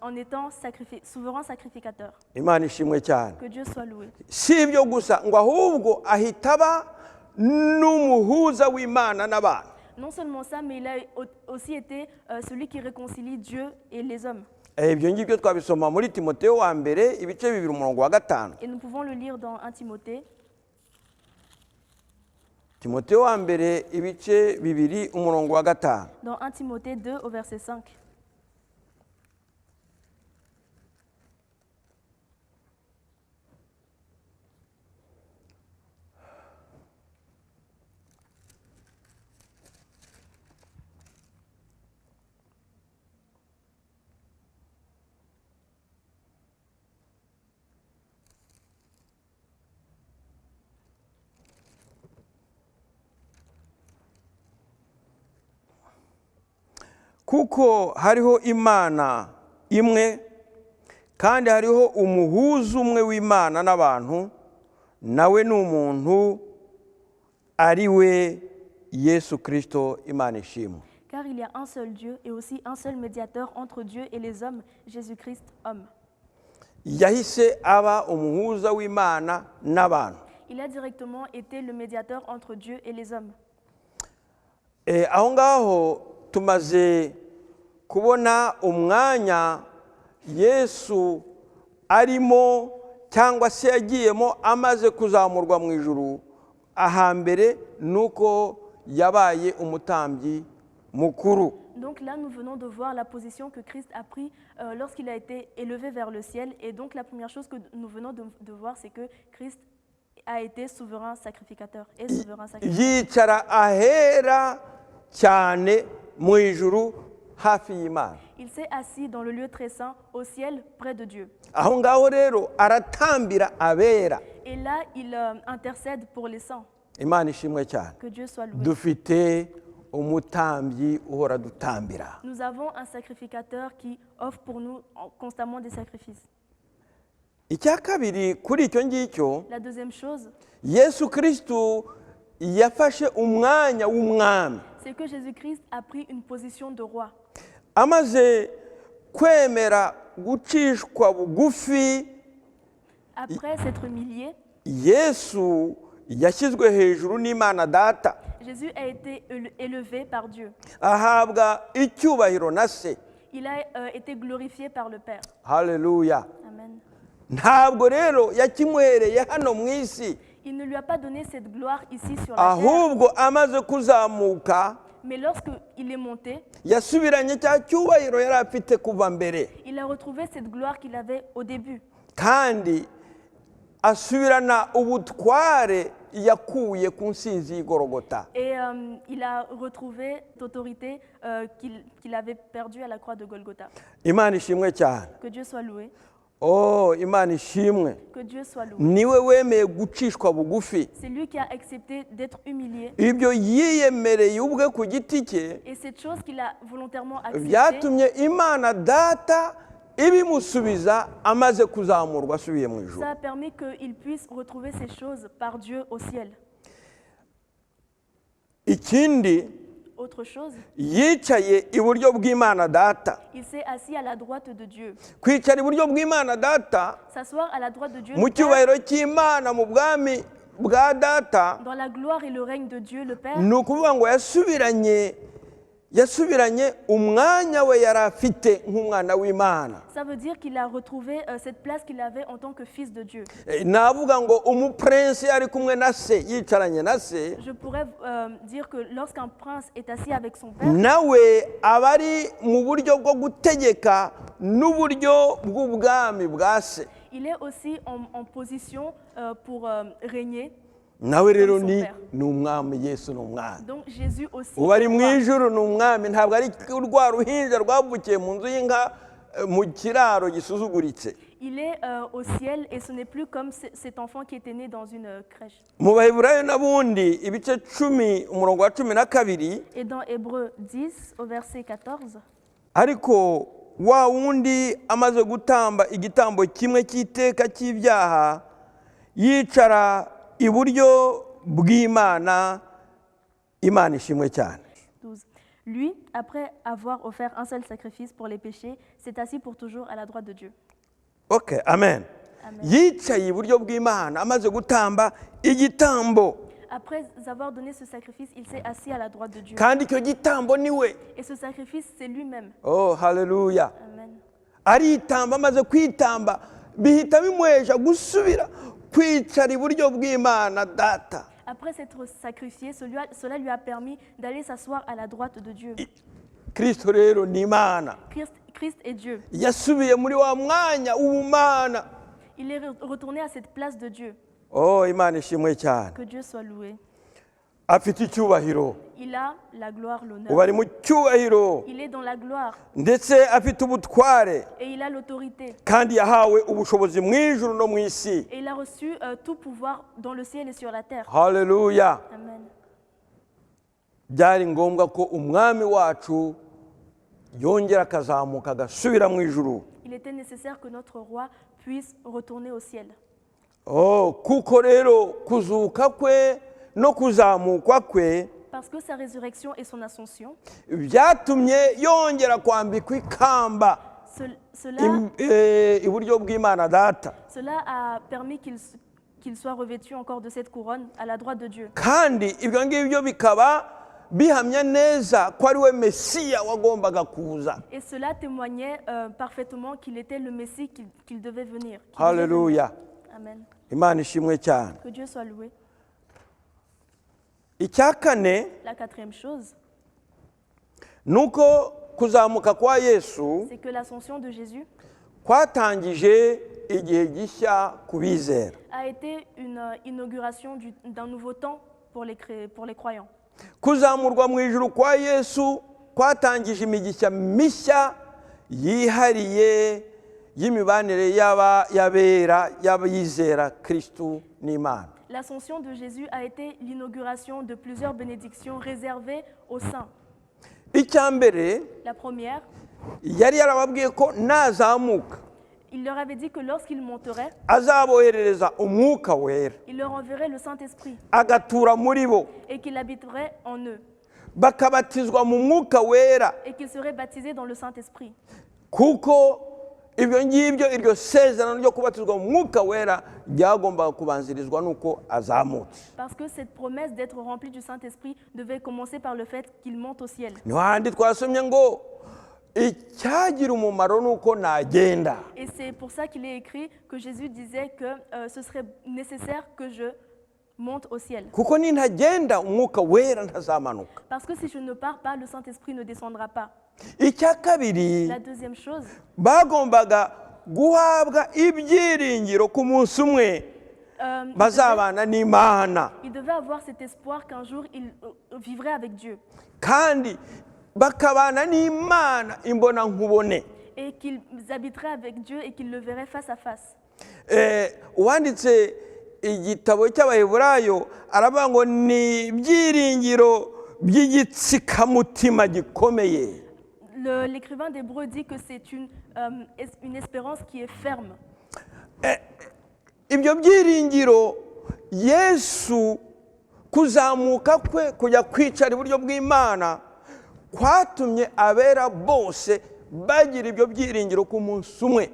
en étant souverain sacrificateur. Imana ishimwe cyane. Que Dieu soit loué. Si ibyo gusa ngo ahubwo ahita aba n'umuhuza w'Imana n'abantu. Non seulement ça, mais il a aussi été celui qui réconcilie Dieu et les hommes. Ibyo ngibyo twabisoma muri Timoteyo wa mbere ibice 2 umurongo wa 5. Et nous pouvons le lire dans 1 Timothée. Timoteyo wa mbere ibice 2 umurongo wa 5. Dans 1 Timothée 2 au verset 5. Kuko hariho Imana imwe kandi hariho umuhuza umwe w'Imana n'abantu, nawe ni umuntu ari we Yesu Kristo. Imana ishimwe. Car il y a un seul Dieu et aussi un seul médiateur entre Dieu et les hommes, Jésus-Christ, homme. Yahise aba umuhuza w'Imana n'abantu. Il a directement été le médiateur entre Dieu et les hommes. Aho ngaho tumaze kubona umwanya Yesu arimo cyangwa se yagiyemo amaze kuzamurwa mu ijuru. Ahambere nuko yabaye umutambyi mukuru. Donc là, nous venons de voir la position que Christ a pris lorsqu'il a été élevé vers le ciel. Et donc la première chose que nous venons de voir, c'est que Christ a été souverain sacrificateur et souverain sacrificateur. Yicara ahera cyane mu ijuru hafi y'Imana. Il s'est assis dans le lieu très saint, au ciel, près de Dieu. Aho ngaho rero aratambira abera. Et là, il intercède pour les saints. Imana ishimwe cyane. Que Dieu soit loué. Dufite umutambyi uhora dutambira. Nous avons un sacrificateur qui offre pour nous constamment des sacrifices. Icya kabiri kuri icyo ngicyo, La deuxième chose, Yesu Kristo yafashe umwanya w'umwami. c'est que Jésus-Christ a pris une position de roi. Amaze kwemera gucishwa bugufi, Après s'être humilié, Yesu yashyizwe hejuru n'Imana Data, Jésus a été élevé par Dieu. ahabwa icyubahiro na Se. Il a été glorifié par le Père. Haleluya. Amen. Ntabwo rero yakimuhereye hano mu isi, Il ne lui a pas donné cette gloire ici sur la terre, ahubwo amaze kuzamuka mais lorsqu'il est monté, yasubiranye cya cyubahiro yari afite kuva mbere, il a retrouvé cette gloire qu'il avait au début. kandi asubirana ubutware yakuye ku nsinzi y'Igorogota. Et il a retrouvé l'autorité qu'il avait perdue à la croix de Golgotha. Imana ishimwe cyane. Que Dieu soit loué. Oh, Imana ishimwe. Que Dieu soit loué. Niwe wemeye gucishwa bugufi. C'est lui qui a accepté d'être humilié. Ibyo yiyemereye ubwe ku giti cye Et cette chose qu'il a volontairement acceptée, byatumye Imana Data ibimusubiza amaze kuzamurwa asubiye mu ijuru. ça a permis qu'il puisse retrouver ces choses par Dieu au ciel. Ikindi, Autre chose, yicaye iburyo bw'Imana Data. il s'est assis à la droite de Dieu. Kwicara iburyo bw'Imana Data S'asseoir à la droite de Dieu, mu le Père, cyubahiro cy'Imana mu bwami bwa Data, dans la gloire et le règne de Dieu, le Père, ni ukuvuga ngo yasubiranye umwanya we yari afite nk'umwana w'Imana. ça veut dire qu'il a retrouvé cette place qu'il avait en tant que fils de Dieu. Navuga ngo umuprince ari kumwe na Se, yicaranye na Se, Je pourrais dire que lorsqu'un prince est assis avec son père, nawe aba ari mu buryo bwo gutegeka n'uburyo bw'ubwami bwa Se. il est aussi en position pour régner. Nawe rero Son ni père. umwami. Yesu ni umwami. Donc Jésus aussi ubu ari est mu roi. ijuru ni umwami, ntabwo ari rwa ruhinja rwavukiye mu nzu y'inka mu kiraro gisuzuguritse. il est au ciel et ce n'est plus comme cet enfant qui était né dans une crèche. mu baheburayo n'abundi ibice 10 umurongo wa 12 Et dans Hébreux 10 au verset 14, ariko wa wundi amaze gutamba igitambo kimwe cy'iteka cy'ibyaha yicara iburyo bw'Imana, Imana ishimwe cyane. 12. Lui, après avoir offert un seul sacrifice pour les péchés, s'est assis pour toujours à la droite de Dieu. Okay, amen. Amen. Yicaye iburyo bw'Imana amaze gutamba igitambo, Après avoir donné ce sacrifice, il s'est assis à la droite de Dieu. kandi icyo gitambo niwe. Et ce sacrifice, c'est lui-même. Oh, haleluya. Amen. Aritamba, amaze kwitamba bihita bimuhesha gusubira kwicara iburyo bw'Imana data. Après s'être sacrifié, cela lui a permis d'aller s'asseoir à la droite de Dieu. Kristo rero ni Imana. Christ est Dieu. Yasubiye muri wa mwanya w'ubumana. Il est retourné à cette place de Dieu. Oh, Imana ishimwe cyane. Que Dieu soit loué. Afite icyubahiro. Il a la gloire, l'honneur. Ubu ari mu cyubahiro, Il est dans la gloire ndetse afite ubutware, et il a l'autorité. kandi yahawe ubushobozi mu ijuru no mu isi. Et il a reçu tout pouvoir dans le ciel et sur la terre. Haleluya. Amen. Byari ngombwa ko umwami wacu yongera akazamuka agasubira mu ijuru. Il était nécessaire que notre roi puisse retourner au ciel. Oh, kuko rero kuzuka kwe no kuzamukwa kwe Parce que sa résurrection et son ascension, byatumye yongera kwambikwa ikamba iburyo bw'Imana data. Cela a permis qu'il soit revêtu encore de cette couronne à la droite de Dieu. Kandi ibyo ngibyo bikaba bihamya neza ko ari we Mesiya wagombaga kuza. Et cela témoignait parfaitement qu'il était le Messie qu'il devait venir. Haleluya. Amen. Imana ishimwe cyane. Que Dieu soit loué. Icya kane, La quatrième chose, nuko kuzamuka kwa Yesu c'est que l'ascension de Jésus kwatangije igihe gishya ku bizera. a été une inauguration d'un nouveau temps pour les croyants. Kuzamurwa mu ijuru kwa Yesu kwatangije imigisha mishya yihariye y'imibanire y'abera y'abayizera Kristo n'Imana. L'ascension de Jésus a été l'inauguration de plusieurs bénédictions réservées aux saints. Icya mbere, La première, yari yarababwiye ko nazamuka il leur avait dit que lorsqu'il monterait, azaboherereza umwuka wera, il leur enverrait le Saint-Esprit agatura muri bo, et qu'il habiterait en eux bakabatizwa mu mwuka wera. et qu'ils seraient baptisés dans le Saint-Esprit. Kuko ibyo ngibyo, iryo sezerano ryo kubatizwa mu mwuka wera ryagombaga kubanzirizwa nuko azamutse. Parce que cette promesse d'être rempli du Saint-Esprit devait commencer par le fait qu'il monte au ciel. Niho handi twasomye ngo icyagira umumaro nuko nagenda. Et c'est pour ça qu'il est écrit que Jésus disait que ce serait nécessaire que je monte au ciel. Kuko nintagenda umwuka wera ntazamanuka. Parce que si je ne pars pas, le Saint-Esprit ne descendra pas. Icya kabiri, La deuxième chose, bagombaga guhabwa ibyiringiro ku munsi umwe bazabana n'Imana, il devait avoir cet espoir qu'un jour il vivrait avec Dieu kandi bakabana n'Imana imbona nkubone. et qu'ils habiteraient avec Dieu et qu'ils le verraient face à face. Uwanditse igitabo cy'Abaheburayo aravuga ngo ni ibyiringiro by'igitsikamutima gikomeye. L'écrivain d'Hébreux dit que c'est une espérance qui est ferme. Ibyo byiringiro Yesu kuzamuka kwe kujya kwicara iburyo bw'Imana kwatumye abera bose bagira ibyo byiringiro ku munsi umwe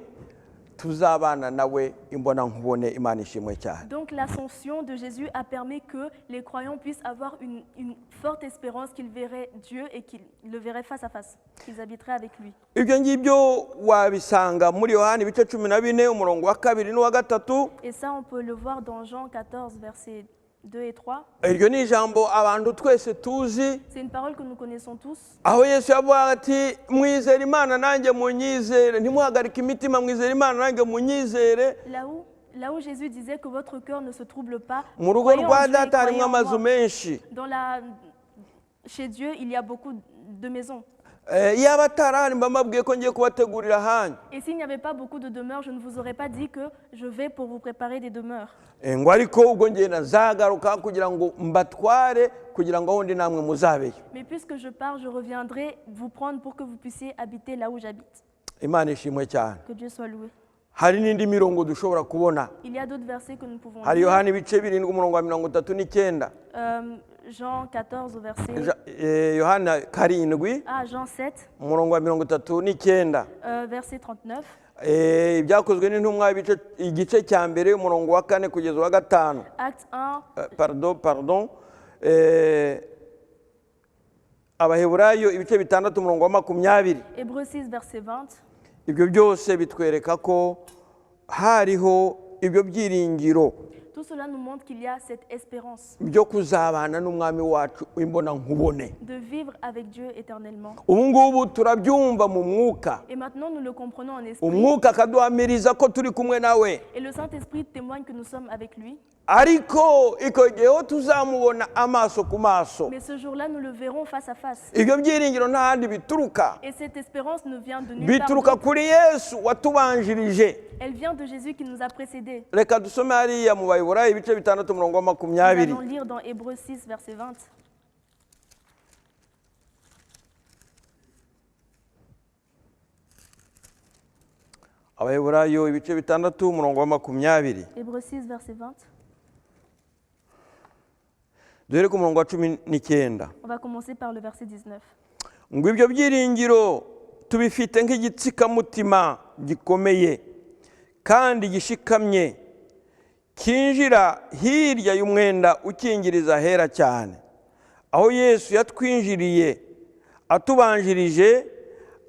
tuzabana nawe imbona nkubone. Imana ishimwe cyane. Donc l'ascension de Jésus a permis que les croyants puissent avoir une forte espérance qu'ils verraient Dieu et qu'ils le verraient face à face, qu'ils habiteraient avec lui. Ibyo ngibyo wabisanga muri Yohana ibice 14 umurongo wa 2 n'uwa 3. Et ça, on peut le voir dans Jean 14, versets 2 et 3. Iryo ni ijambo abantu twese tuzi, C'est une parole que nous connaissons tous. aho Yesu yavuga ati mwizere Imana nanjye munyizere, ntimuhagarike imitima, mwizere Imana nanjye munyizere. Là où Jésus disait que votre cœur ne se trouble pas. Mu rugo Croyez en rwa Dieu et data harimo croyez en amazu moi. menshi. Chez Dieu, il y a beaucoup de maisons. iyaba atarahari mba mbabwiye ko ngiye kubategurira ahanyu. Et s'il n'y avait pas beaucoup de demeures, je ne vous aurais pas dit que je vais pour vous préparer des demeures. Ngo ariko ubwo ngenda nzagaruka kugira ngo mbatware kugira ngo aho ndi namwe muzabeyo. Mais puisque je pars, je reviendrai vous prendre pour que vous puissiez habiter là où j'habite. Imana ishimwe cyane. Que Dieu soit loué. Hari n'indi mirongo dushobora kubona. Il y a d'autres versets que nous pouvons Hari lire. Yohana ibice 7 umurongo wa 39. Jean 14 au verset... Yohana 7 Ah, Jean 7, umurongo wa 39. verset 39. Ibyakozwe n'intumwa igice cya mbere umurongo wa 4 kugeza wa 5. Acte 1, Pardon. Abaheburayo ibice 6 umurongo wa 20. Hébreux 6, verset 20. Ibyo byose bitwereka ko hariho ibyo byiringiro Tout cela nous montre qu'il y a cette espérance byo kuzabana n'umwami wacu imbona nkubone. de vivre avec Dieu éternellement. Ubu ngubu turabyumva mu mwuka, Et maintenant, nous le comprenons en esprit. umwuka akaduhamiriza ko turi kumwe nawe, Et le Saint-Esprit témoigne que nous sommes avec lui. ariko ikogeho tuzamubona amaso ku maso. Mais ce jour-là, nous le verrons face à face. Ibyo byiringiro nta handi bituruka, Et cette espérance ne vient de nulle part bituruka d'autre. kuri Yesu watubanjirije. Elle vient de Jésus qui nous a précédés. Reka dusome hariya mu Baheburayo ibice 6 umurongo wa Nous 20. allons lire dans Hébreux 6, verset 20. Abaheburayo ibice 6 umurongo wa 20. Hébreux 6, verset 20. Duhere ku murongo wa 19. On va commencer par le verset 19. Ngo ibyo byiringiro tubifite nk'igitsikamutima gikomeye kandi gishikamye kinjira hirya y'umwenda ukingiriza hera cyane, aho Yesu yatwinjiriye atubanjirije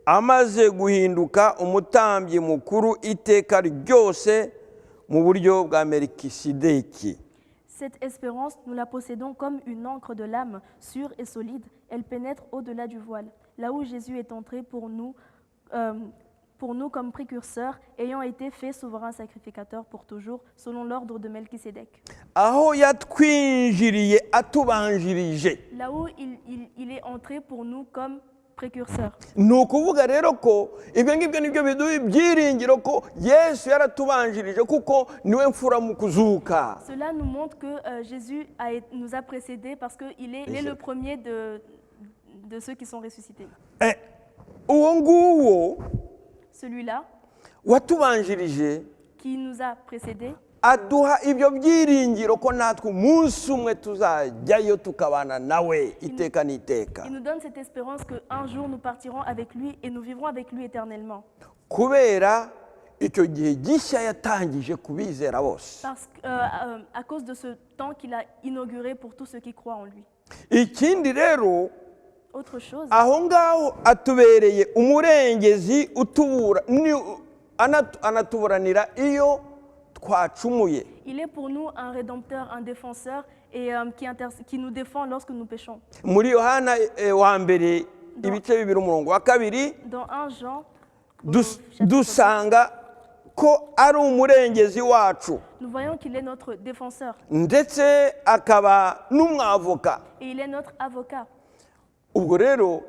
amaze guhinduka umutambyi mukuru iteka ryose mu buryo bwa Melikisedeki. Cette espérance, nous la possédons comme une encre de l'âme, sûre et solide. Elle pénètre au-delà du voile, là où Jésus est entré pour nous comme précurseur, ayant été fait souverain sacrificateur pour toujours, selon l'ordre de Melchisédek. Aho yatwinjiriye atubanjirije. Là où il est entré pour nous comme précurseur. Ni ukuvuga rero ko ibyo ngibyo nibyo biduha ibyiringiro ko Yesu yaratubanjirije kuko niwe mfura mu kuzuka. Cela nous montre que Jésus nous a précédés parce qu'il est le premier de ceux qui sont ressuscités. Uwo nguwo Celui-là watubanjirije qui nous a précédés aduha ibyo byiringiro ko natwe umunsi umwe tuzajyayo tukabana nawe iteka n'iteka. il nous donne cette espérance qu'un jour nous partirons avec lui et nous vivrons avec lui éternellement. Kubera icyo gihe gishya yatangije kubizera bose. Parce à cause de ce temps qu'il a inauguré pour tous ceux qui croient en lui. Ikindi rero Autre chose, aho ngaho atubereye umurengezi anatuburanira iyo twacumuye. il est pour nous un rédempteur, un défenseur et qui nous défend lorsque nous péchons. Muri Yohana wa mbere ibice 2 umurongo wa 2 Dans 1 Jean, dusanga ko ari umurengezi wacu, nous voyons qu'il est notre défenseur ndetse akaba n'umwavoka. et il est notre avocat. Ubwo rero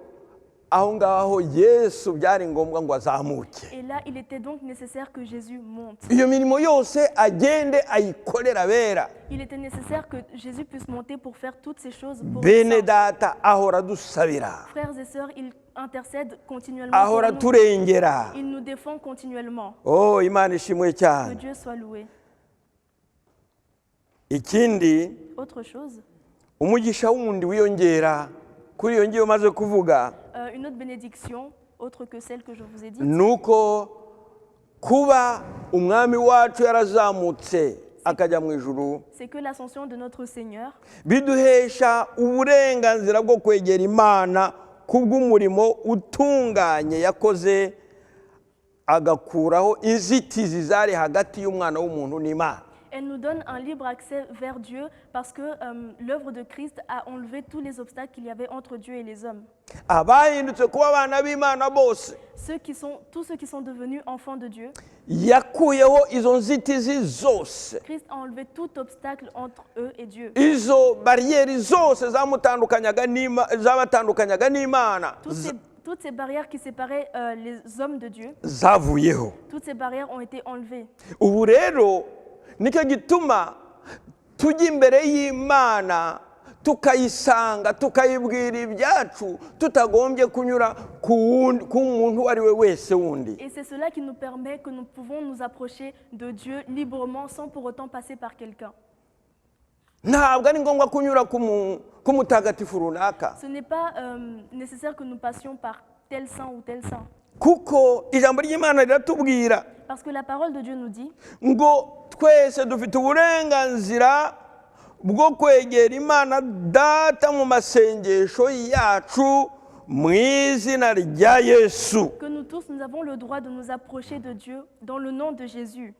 aho ngaho Yesu byari ngombwa ngo azamuke, Et là, il était donc nécessaire que Jésus monte. iyo mirimo yose agende ayikorera abera. Il était nécessaire que Jésus puisse monter pour faire toutes ces choses pour les Bene saints. data ahora dusabira, Frères et sœurs, il intercède continuellement ahora pour nous. turengera. Il nous défend continuellement. Oh, Imana ishimwe Que cyane. Dieu soit loué. Ikindi, Autre chose, umugisha wundi wiyongera kuri iyo ngiyo maze kuvuga, une autre bénédiction, autre que celle que je vous ai dit, nuko kuba umwami wacu yarazamutse akajya mu ijuru c'est que l'ascension de notre Seigneur biduhesha uburenganzira bwo kwegera Imana kubw'umurimo utunganye yakoze, agakuraho inzitizi zari hagati y'umwana w'umuntu n'Imana. elle nous donne un libre accès vers Dieu parce que l'œuvre de Christ a enlevé tous les obstacles qu'il y avait entre Dieu et les hommes. Abahindutse kuba abana b'Imana bose, Tous ceux qui sont devenus enfants de Dieu, yakuyeho izo nzitizi zose, Christ a enlevé tout obstacle entre eux et Dieu. izo bariyeri zose zabatandukanyaga n'Imana, Toutes ces barrières qui séparaient les hommes de Dieu, zavuyeho. toutes ces barrières ont été enlevées. Ubu rero nicyo gituma tujya imbere y'Imana tukayisanga tukayibwira ibyacu tutagombye kunyura ku muntu uwo ari we wese wundi. Et c'est cela qui nous permet que nous pouvons nous approcher de Dieu librement sans pour autant passer par quelqu'un. Ntabwo ari ngombwa kunyura ku mutagatifu runaka. Ce n'est pas nécessaire que nous passions par tel saint ou tel saint. Kuko ijambo ry'Imana riratubwira Parce que la parole de Dieu nous dit ngo twese dufite uburenganzira bwo kwegera Imana Data mu masengesho yacu mu izina rya Yesu. que nous tous, nous avons le droit de nous approcher de Dieu dans le nom de Jésus.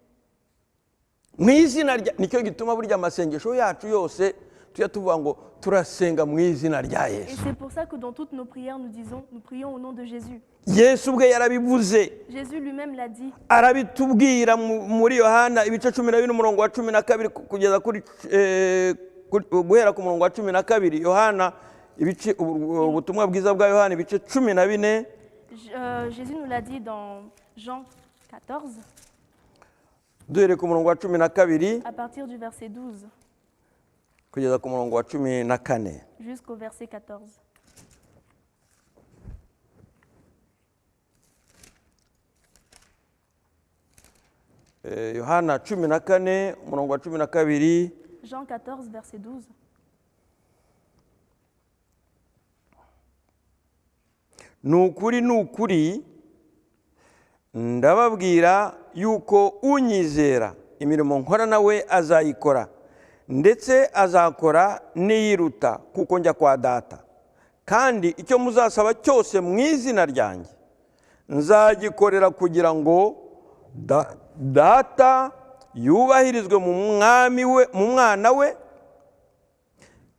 Mu izina rya nicyo gituma burya amasengesho yacu yose tujya tuvuga ngo turasenga mu izina rya Et Yesu. c'est pour ça que dans toutes nos prières, nous prions au nom de Jésus. Yesu ubwe yarabivuze Jésus lui-même l'a dit. arabitubwira muri Yohana ibice 12 umurongo wa 12 kugeza kuri guhera ku murongo wa 12. Yohana ibice ubutumwa bwiza bwa Yohana ibice 14. Jésus nous l'a dit dans Jean 14, duhere ku murongo wa 12 à partir du verset 12 kugeza ku murongo wa 14. jusqu'au verset 14. Yohana 14 umurongo wa 12. Jean 14, verset 12. Nukuri ndababwira yuko unyizera imirimo nkora nawe azayikora ndetse azakora niyiruta kuko njya kwa Data, kandi icyo muzasaba cyose mu izina ryanjye nzagikorera kugira ngo Data yubahirizwe mu mwana we,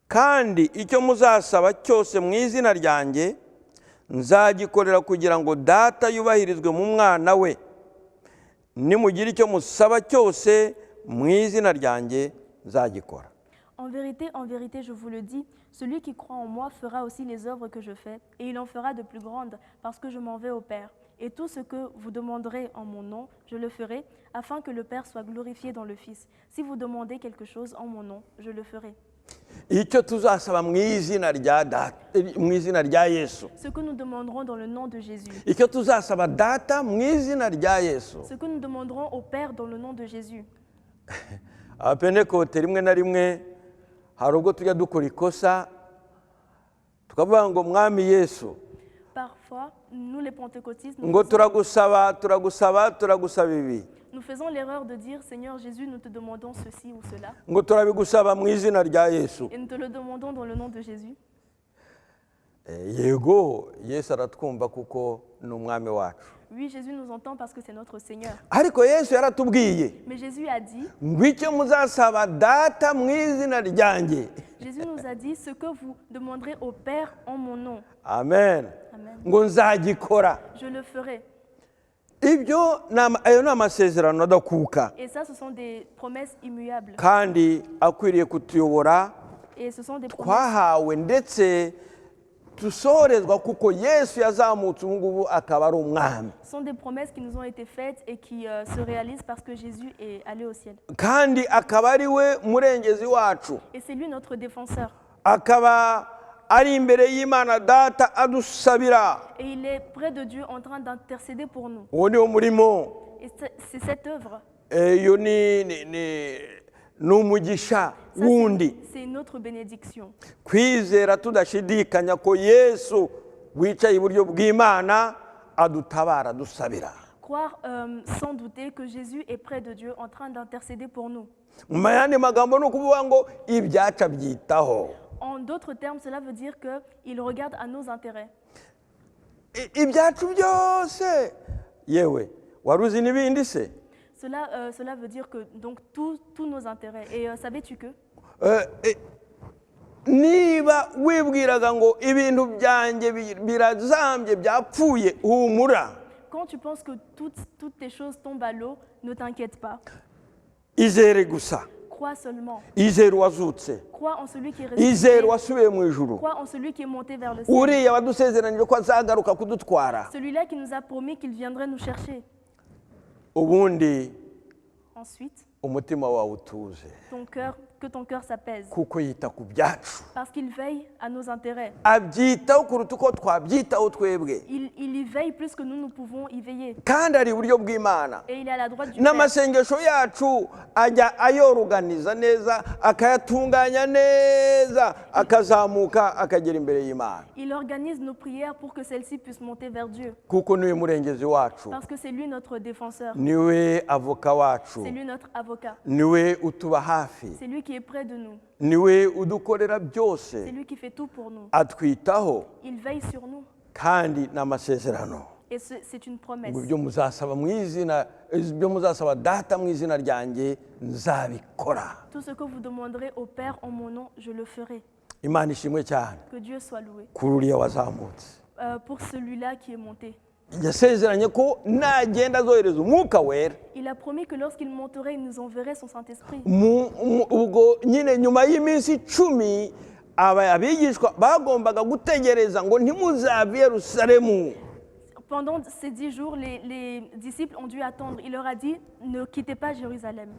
kandi icyo muzasaba cyose mu izina ryanjye nzagikorera kugira ngo Data yubahirizwe mu mwana we. Nimugira icyo musaba cyose mu izina ryanjye nzagikora. En vérité, je vous le dis, celui qui croit en moi fera aussi les œuvres que je fais, et il en fera de plus grandes, parce que je m'en vais au Père. Et tout ce que vous demanderez en mon nom, je le ferai, afin que le Père soit glorifié dans le Fils. Si vous demandez quelque chose en mon nom, je le ferai. Icyo tuzasaba mu izina rya Yesu. Ce que nous demanderons dans le nom de Jésus. Icyo tuzasaba Data mu izina rya Yesu. Ce que nous demanderons au Père dans le nom de Jésus. Abapentekote rimwe na rimwe hari ubwo tujya dukora ikosa tukavuga ngo Mwami Yesu, Parfois, nous les pentecôtistes, ngo turagusaba ibi, nous faisons l'erreur de dire, Seigneur Jésus, nous te demandons ceci ou cela, ngo turabigusaba mu izina rya Yesu. et nous te le demandons dans le nom de Jésus. Yego Yesu aratwumva kuko ni umwami wacu. Oui, Jésus nous entend parce que c'est notre Seigneur. Ariko Yesu yaratubwiye Mais Jésus a dit, ngo icyo muzasaba Data mu izina ryanjye. Jésus nous a dit, ce que vous demanderez au Père en mon nom, Amen. Amen, Ngo nzagikora. je le ferai. Ayo ni amasezerano adakuka Et ça, ce sont des promesses immuables. kandi akwiriye kutuyobora Et ce sont des promesses. twahawe ndetse dusorezwa kuko Yesu yazamutse ubu ngubu akaba ari umwami, Ce sont des promesses qui nous ont été faites et qui se réalisent parce que Jésus est allé au ciel. kandi akaba ari we murengezi wacu, Et c'est lui notre défenseur. akaba ari imbere y'Imana Data adusabira. Et il est près de Dieu en train d'intercéder pour nous. Uwo niwo murimo, Et c'est cette œuvre. iyo ni umugisha Ça, wundi, c'est une autre bénédiction. kwizera tudashidikanya ko Yesu wicaye iburyo bw'Imana adutabara adusabira. Croire sans douter que Jésus est près de Dieu en train d'intercéder pour nous. Mu yandi magambo ni ukuvuga ngo ibyacu abyitaho. En d'autres termes, cela veut dire qu'il regarde à nos intérêts. Ibyacu byose yewe wari uzi n'ibindi se? Cela veut dire que donc tous nos intérêts. Et savais-tu que niba wibwiraga ngo ibintu byanjye birazambye byapfuye humura, quand tu penses que toutes tes choses tombent à l'eau, ne t'inquiète pas. izere gusa. Crois seulement. izera uwazutse, Crois en celui qui est izera ressuscité. uwasubiye mu ijuru, Crois en celui qui est monté vers le ciel. uriya wadusezeranije ko azagaruka kudutwara. Celui-là qui nous a promis qu'il viendrait nous chercher. Ubundi Ensuite, umutima wawe utuze, que ton cœur s'apaise. kuko yita ku byacu, Parce qu'il veille à nos intérêts. abyitaho kuruta uko twabyitaho twebwe, Il y veille plus que nous pouvons y veiller. kandi ari iburyo bw'Imana. Et il est à la droite du Père. N'amasengesho yacu ajya ayoruganiza neza, akayatunganya neza, akazamuka akagera imbere y'Imana, Il organise nos prières pour que celles-ci puissent monter vers Dieu. kuko niwe murengezi wacu, Parce que c'est lui notre défenseur. niwe avoka wacu, C'est lui notre avocat. niwe utuba hafi, C'est lui qui est près de nous. niwe udukorera C'est byose, lui qui fait tout pour nous. atwitaho, Il veille sur nous. kandi n'amasezerano Et c'est une promesse. ngo ibyo muzasaba mu izina, ibyo muzasaba data mu izina ryanjye nzabikora. Tout ce que vous demanderez au Père en mon nom, je le ferai. Imana ishimwe cyane Que Dieu soit loué. kuri uriya wazamutse. Pour celui-là qui est monté. Yasezeranye ko nagenda azohereza umwuka wera. Il a promis que lorsqu'il monterait, il nous enverrait son Saint-Esprit. Ubwo nyine nyuma y'iminsi 10 abigishwa bagombaga gutegereza ngo ntimuzave Yerusalemu. Pendant ces 10 jours, les disciples ont dû attendre. Il leur a dit, ne quittez pas Jérusalem.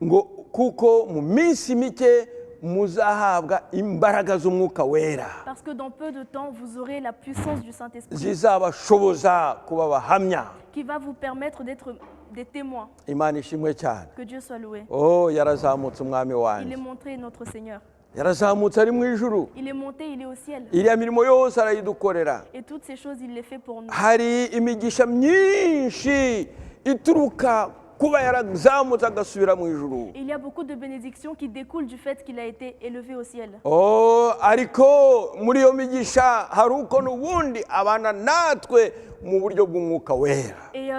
Ngo kuko mu minsi mike muzahabwa imbaraga z'umwuka wera, Parce que dans peu de temps, vous aurez la puissance du Saint-Esprit zizabashoboza kuba abahamya. qui va vous permettre d'être des témoins. Imana ishimwe cyane. Que Dieu soit loué. Oh, yarazamutse umwami Il est wanjye, montré notre Seigneur. yarazamutse ari mu ijuru, Il est monté, il est au ciel. iriya mirimo yose arayidukorera. Et toutes ces choses, il les fait pour nous. Hari imigisha myinshi ituruka kuba yarazamutse agasubira mu ijuru. Et il y a beaucoup de bénédictions qui découlent du fait qu'il a été élevé au ciel. Oh, ariko muri iyo migisha hari uko n'ubundi abana natwe mu buryo bw'umwuka wera. Et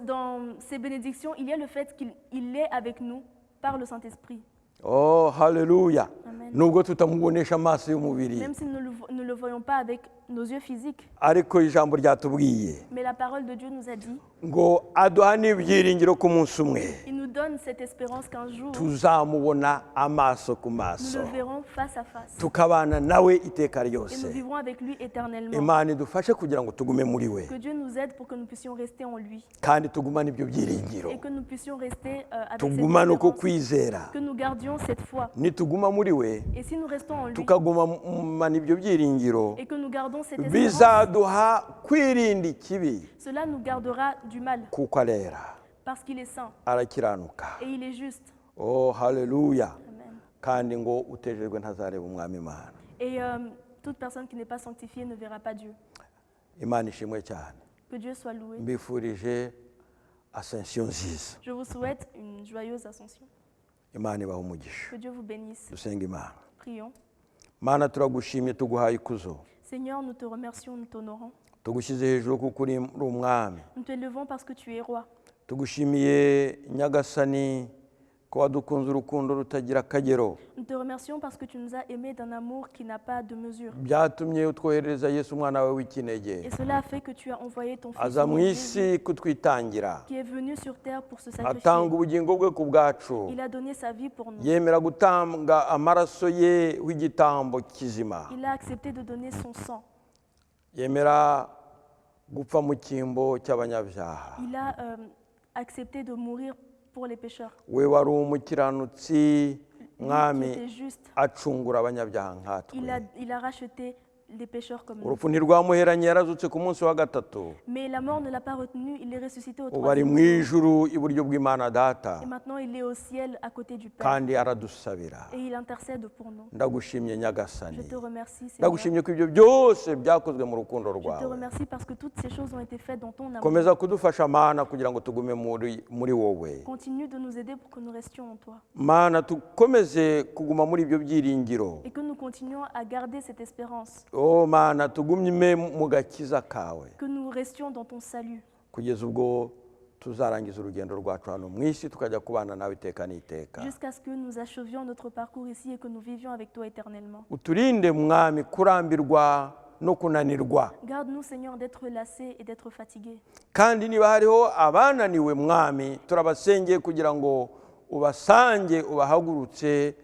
dans ces bénédictions, il y a le fait qu'il est avec nous par le Saint-Esprit. Oh, haleluya. Amen. Nubwo tutamubonesha amaso y'umubiri, Même si nous ne le voyons pas avec nos yeux physiques. ariko ijambo ryatubwiye Mais la parole de Dieu nous a dit, ngo aduha n'ibyiringiro ku munsi umwe il nous donne cette espérance qu'un jour, tuzamubona amaso ku nous maso, le verrons face à face. tukabana nawe iteka Et nous ryose. vivrons avec lui éternellement. Imana idufashe kugira ngo tugume muri we, Que Dieu nous aide pour que nous puissions rester en lui. kandi tugumane ibyo byiringiro, Et que nous puissions rester avec cette tugumane uko espérance. kwizera. Que nous gardions cette foi. Nituguma muri we, Et si nous restons en lui, tukagumana ibyo byiringiro, et que nous gardons cette espérance, bizaduha kwirinda ikibi, cela nous gardera du mal. kuko arera, Parce qu'il est saint arakiranuka. et il est juste. Oh, haleluya. Amen. Kandi ngo utejejwe ntazareba umwami Imana. Et toute personne qui n'est pas sanctifiée ne verra pas Dieu. Imana ishimwe cyane. Que Dieu soit loué. Mbifurije ascension nziza. Je vous souhaite une joyeuse ascension. Imana ibahe umugisha. Que Dieu vous bénisse. Dusenga Imana. Prions. Mana, turagushimye tuguhaye ikuzo, Seigneur, nous te remercions, nous t'honorons. tugushyize hejuru kuko uri umwami. Nous te levons parce que tu es roi. Tugushimiye Nyagasani ko wadukunze urukundo rutagira akagero, Nous te remercions parce que tu nous as aimés d'un amour qui n'a pas de mesure. byatumye utwoherereza Yesu umwana wawe Et w'ikinege, cela a fait que tu as envoyé ton Fils aza mu unique Jésus, isi kutwitangira, qui est venu sur terre pour se atanga sacrifier. ubugingo bwe ku bwacu, Il a donné sa vie pour nous. yemera gutanga amaraso ye w'igitambo kizima, Il a accepté de donner son sang. yemera gupfa mu cyimbo cy'abanyabyaha. Il a accepté de mourir pour les pécheurs. We wari umukiranutsi Lui mwami, qui était juste, acungura abanyabyaha nkatwe. il a racheté les pécheurs comme nous. Urupfu ntirwamuheranye, yarazutse ku munsi wa gatatu, Mais la mort ne l'a pas retenu, il est ressuscité au ubu ari troisième mu jour. ijuru iburyo bw'Imana Data, Et maintenant il est au ciel à côté du Père. kandi aradusabira. Et il intercède pour nous. Ndagushimye Je Nyagasani, te remercie, Seigneur. ndagushimye ko ibyo byose byakozwe mu rukundo Je te rwawe. remercie parce que toutes ces choses ont été faites dans ton amour. Komeza kudufasha Mana kugira ngo tugume muri wowe. Continue de nous aider pour que nous restions en toi. Mana, tukomeze kuguma muri ibyo byiringiro. Et que nous continuions à garder cette espérance. Oh Mana, tugumye mu gakiza kawe Que nous restions dans ton salut. kugeza ubwo tuzarangiza urugendo rwacu hano mu isi tukajya kubana nawe iteka n'iteka. Jusqu'à ce que nous achevions notre parcours ici et que nous vivions avec toi éternellement. Uturinde mwami kurambirwa no kunanirwa, Garde-nous, Seigneur, d'être lassés et d'être fatigués. kandi niba hariho abananiwe mwami turabasengeye kugira ngo ubasange ubahagurutse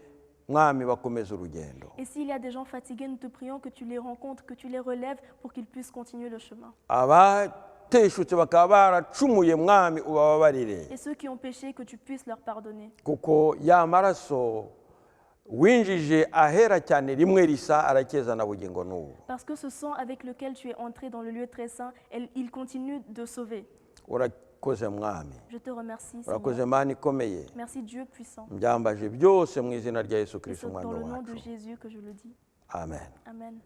mwami bakomeza urugendo. Et s'il y a des gens fatigués, nous te prions que tu les rencontres, que tu les relèves pour qu'ils puissent continuer le chemin. Abateshutse bakaba baracumuye mwami ubababarire, Et ceux qui ont péché, que tu puisses leur pardonner. kuko ya maraso winjije ahera cyane rimwe risa arakeza na bugingo n'ubu. Parce que ce sang avec lequel tu es entré dans le lieu très saint, il continue de sauver. Urakoze mwami, Je te remercie, urakoze Seigneur. Mana ikomeye. Merci Dieu puissant. Mbyambaje byose mu izina rya Yesu Et Kristo c'est dans umwami le nom de wacu. Jésus que je le dis. Amen. Amen.